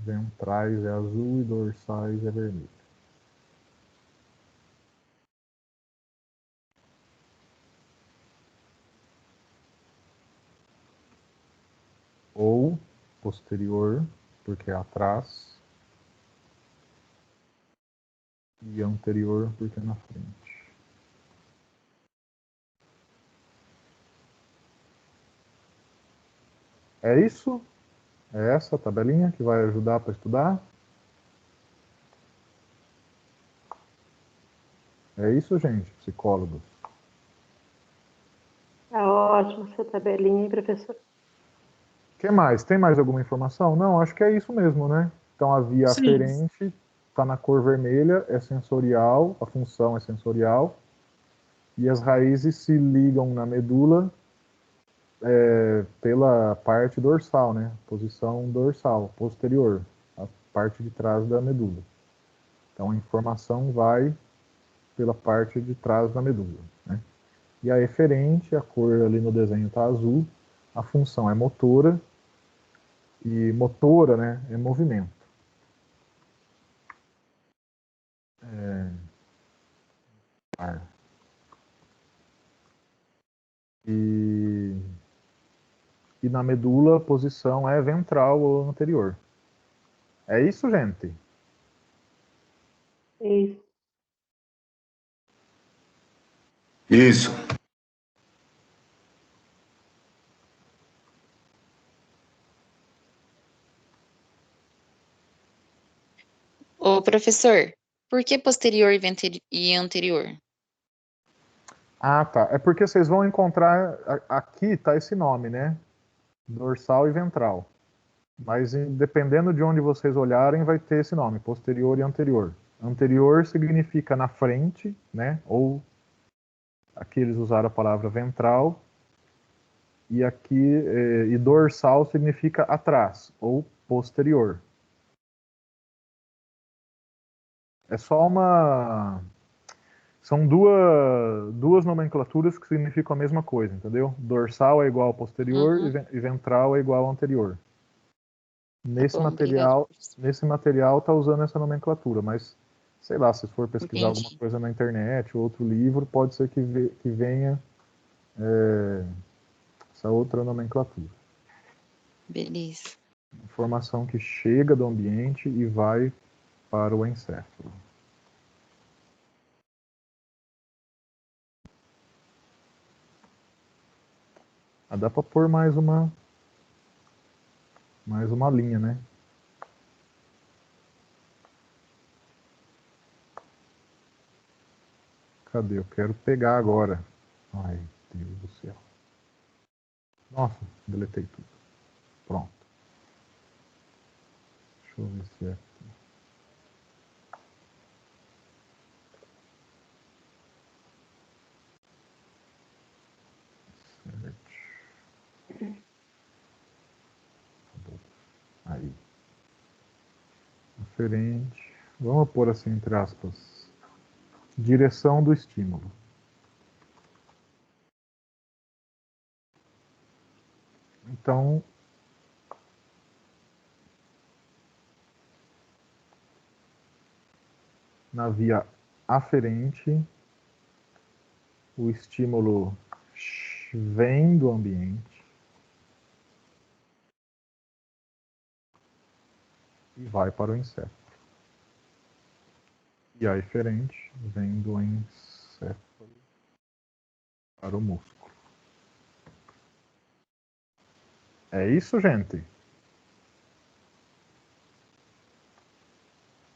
Ventrais é azul e dorsais é vermelho. Ou posterior, porque é atrás, e anterior, porque é na frente. É isso? É essa a tabelinha que vai ajudar para estudar? É isso, gente, psicólogos? Tá ótimo essa tabelinha, hein, professor? O que mais? Tem mais alguma informação? Não, acho que é isso mesmo, né? Então a via aferente está na cor vermelha, é sensorial, a função é sensorial, e as raízes se ligam na medula pela parte dorsal, né? Posição dorsal, posterior, a parte de trás da medula. Então a informação vai pela parte de trás da medula, né? E a eferente, a cor ali no desenho está azul, a função é motora, e motora, né, é movimento. E na medula a posição é ventral ou anterior. É isso, gente? Isso. Isso. Ô, professor, por que posterior e anterior? Ah, tá. É porque vocês vão encontrar, aqui tá esse nome, né? Dorsal e ventral. Mas dependendo de onde vocês olharem, vai ter esse nome, posterior e anterior. Anterior significa na frente, né? Ou aqui eles usaram a palavra ventral. E aqui, e dorsal significa atrás, ou posterior. É só uma... São duas nomenclaturas que significam a mesma coisa, entendeu? Dorsal é igual ao posterior e ventral é igual ao anterior. Nesse material tá usando essa nomenclatura, mas sei lá, se for pesquisar alguma coisa na internet ou outro livro, pode ser que venha essa outra nomenclatura. Beleza. Informação que chega do ambiente e vai para o encéfalo. Dá para pôr mais uma linha, né? Cadê? Eu quero pegar agora. Ai, Deus do céu. Nossa, deletei tudo. Pronto. Deixa eu ver se é aqui. Aí. Diferente. Vamos pôr assim, entre aspas. Direção do estímulo. Então, na via aferente, o estímulo vem do ambiente e vai para o encéfalo. E a eferente vem do encéfalo para o músculo. É isso, gente?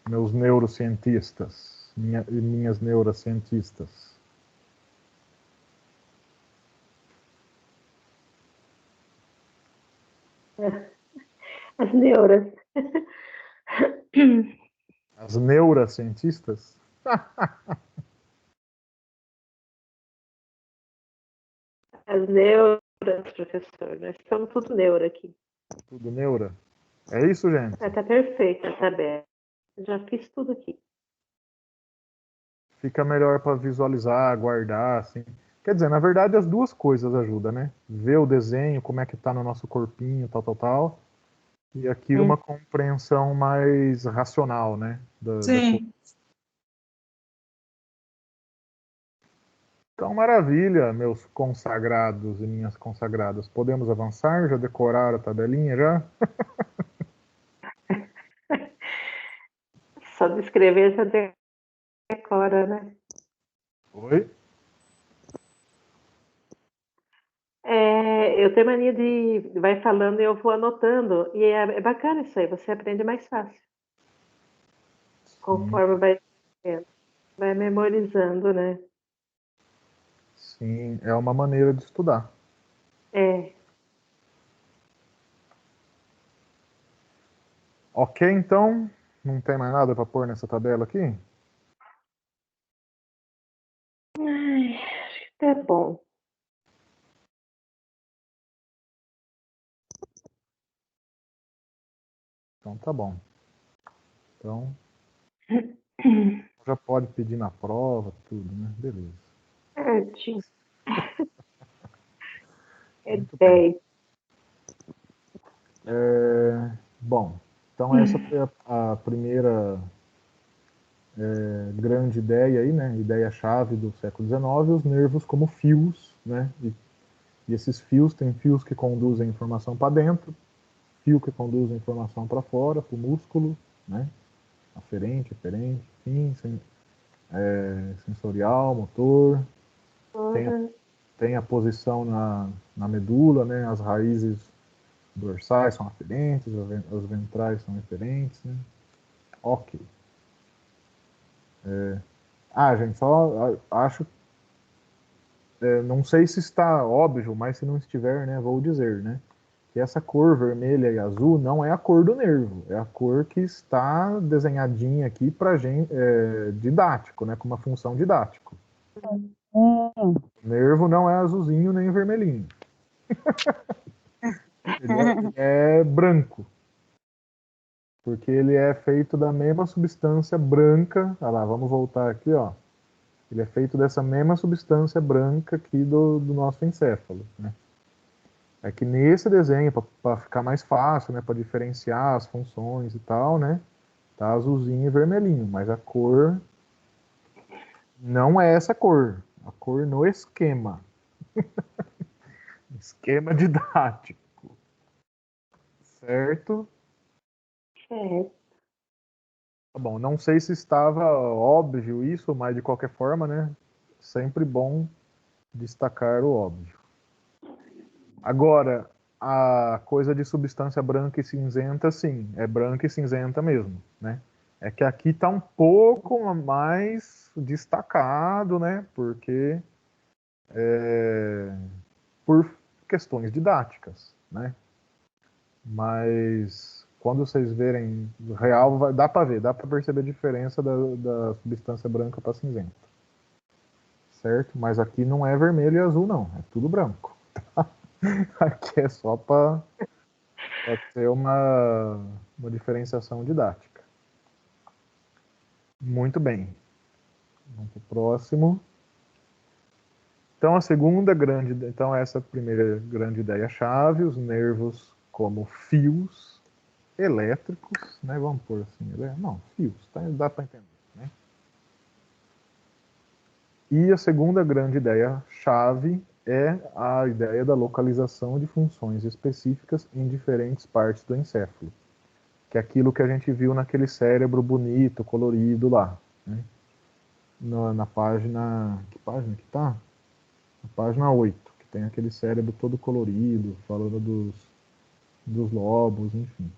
Meus neurocientistas, minhas neurocientistas. As neuras. As neurocientistas? As neuras, professor. Nós estamos tudo neuro aqui. Tudo neura? É isso, gente? Tá perfeita a tabela. Já fiz tudo aqui. Fica melhor para visualizar, guardar, assim. Quer dizer, na verdade, as duas coisas ajudam, né? Ver o desenho, como é que tá no nosso corpinho, tal. E aqui uma compreensão mais racional, né? Sim. Então, maravilha, meus consagrados e minhas consagradas. Podemos avançar? Já decoraram a tabelinha, já? Só de escrever já decora, né? Oi? Eu tenho mania de vai falando e eu vou anotando. E é bacana isso aí, você aprende mais fácil. Conforme vai memorizando, né? Sim, é uma maneira de estudar. Ok, então, não tem mais nada para pôr nessa tabela aqui? Acho que é bom. Então tá bom. Então, já pode pedir na prova, tudo, né? Beleza. Certinho. Muito bem. Bom, então essa foi a primeira grande ideia aí, né? Ideia-chave do século XIX, os nervos como fios, né? E esses fios, tem fios que conduzem informação para dentro, fio que conduz a informação para fora, para o músculo, né? Aferente, eferente, enfim, sensorial, motor. Tem a posição na medula, né? As raízes dorsais são aferentes, as ventrais são eferentes, né? Ok. Gente, só acho... não sei se está óbvio, mas se não estiver, né, vou dizer, né? Que essa cor vermelha e azul não é a cor do nervo, é a cor que está desenhadinha aqui para gente, didático, né, com uma função didático. O nervo não é azulzinho nem vermelhinho. Ele é branco, porque ele é feito da mesma substância branca. Olha lá, vamos voltar aqui, ó. Ele é feito dessa mesma substância branca aqui do nosso encéfalo, né? É que nesse desenho, para ficar mais fácil, né, para diferenciar as funções e tal, né, tá azulzinho e vermelhinho, mas a cor não é essa cor, a cor no esquema. Esquema didático. Certo? Tá bom, não sei se estava óbvio isso, mas de qualquer forma, né, sempre bom destacar o óbvio. Agora, a coisa de substância branca e cinzenta, sim, é branca e cinzenta mesmo, né? É que aqui está um pouco mais destacado, né? Porque por questões didáticas, né? Mas quando vocês verem real, dá para ver, dá para perceber a diferença da substância branca para cinzenta, certo? Mas aqui não é vermelho e azul, não, é tudo branco. Tá? Aqui é só para ter uma diferenciação didática. Muito bem. Vamos para o próximo. Então, essa primeira grande ideia-chave, os nervos como fios elétricos, né? Vamos pôr assim, não, fios, tá? Dá para entender, né? E a segunda grande ideia-chave é a ideia da localização de funções específicas em diferentes partes do encéfalo, que é aquilo que a gente viu naquele cérebro bonito, colorido lá, né? na página... Que página que tá? Na página 8, que tem aquele cérebro todo colorido, falando dos lobos, enfim.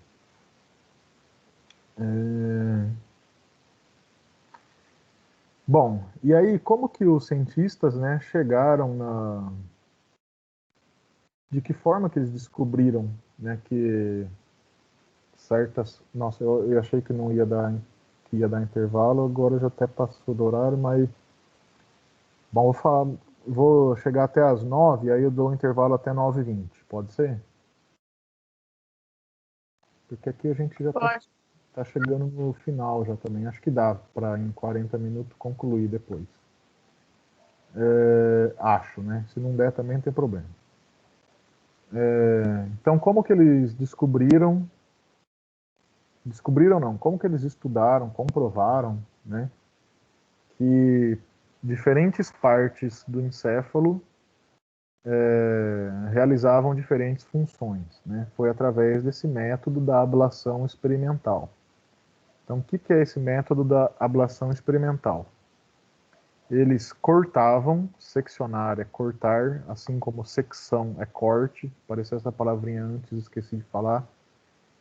Bom, e aí como que os cientistas, né, chegaram de que forma que eles descobriram, né, que certas... Nossa, eu achei que não ia dar, que ia dar intervalo, agora já até passou do horário, mas... Bom, vou chegar até às 9, aí eu dou um intervalo até 9h20, pode ser? Porque aqui a gente já tá chegando no final já também. Acho que dá para em 40 minutos concluir depois. Acho, né? Se não der também não tem problema. Então, como que eles descobriram não, como que eles estudaram, comprovaram, né, que diferentes partes do encéfalo realizavam diferentes funções, né? Foi através desse método da ablação experimental. Então, o que é esse método da ablação experimental? Eles cortavam, seccionar é cortar, assim como secção é corte, apareceu essa palavrinha antes, esqueci de falar,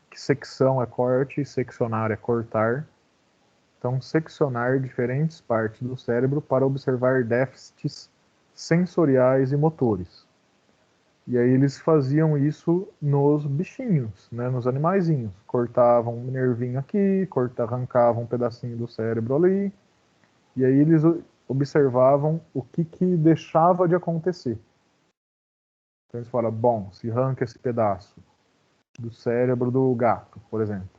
que secção é corte e seccionar é cortar. Então, seccionar diferentes partes do cérebro para observar déficits sensoriais e motores. E aí eles faziam isso nos bichinhos, né, nos animaizinhos. Cortavam um nervinho aqui, arrancavam um pedacinho do cérebro ali, e aí eles observavam o que deixava de acontecer. Então eles falam, bom, se arranca esse pedaço do cérebro do gato, por exemplo,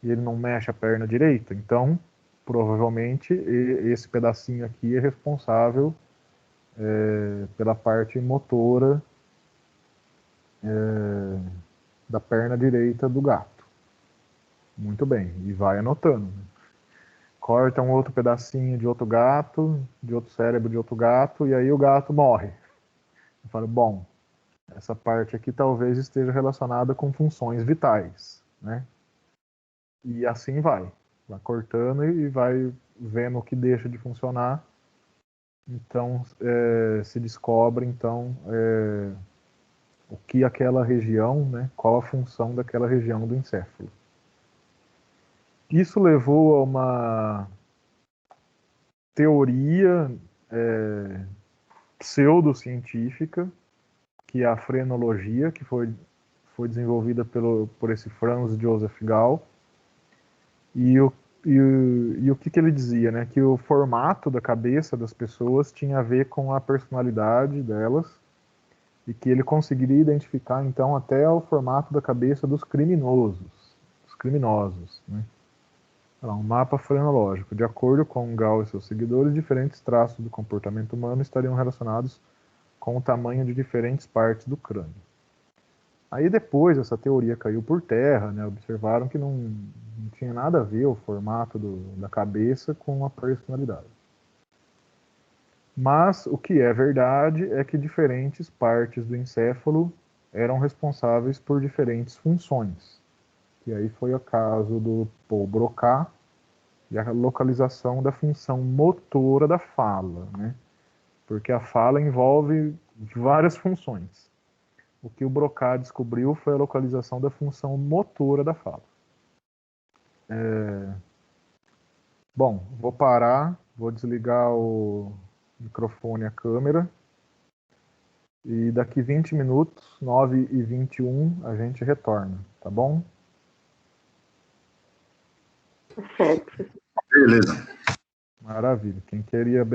e ele não mexe a perna direita, então provavelmente esse pedacinho aqui é responsável pela parte motora da perna direita do gato. Muito bem, e vai anotando. Né? Corta um outro pedacinho de outro gato, de outro cérebro de outro gato, e aí o gato morre. Eu falo, bom, essa parte aqui talvez esteja relacionada com funções vitais, né? E assim vai cortando e vai vendo o que deixa de funcionar. Então, se descobre, então, o que aquela região, né, qual a função daquela região do encéfalo. Isso levou a uma teoria pseudocientífica, que é a frenologia, que foi desenvolvida por esse Franz Joseph Gall. E o que ele dizia, né? Que o formato da cabeça das pessoas tinha a ver com a personalidade delas, e que ele conseguiria identificar, então, até o formato da cabeça dos criminosos. Né? Um mapa frenológico. De acordo com Gall e seus seguidores, diferentes traços do comportamento humano estariam relacionados com o tamanho de diferentes partes do crânio. Aí depois essa teoria caiu por terra, né? Observaram que não tinha nada a ver o formato da cabeça com a personalidade. Mas o que é verdade é que diferentes partes do encéfalo eram responsáveis por diferentes funções. E aí foi o caso do Paul Broca e a localização da função motora da fala, né? Porque a fala envolve várias funções. O que o Broca descobriu foi a localização da função motora da fala. Bom, vou parar, vou desligar o microfone e a câmera. E daqui 20 minutos, 9h21, a gente retorna, tá bom? Certo. Beleza. Maravilha. Quem queria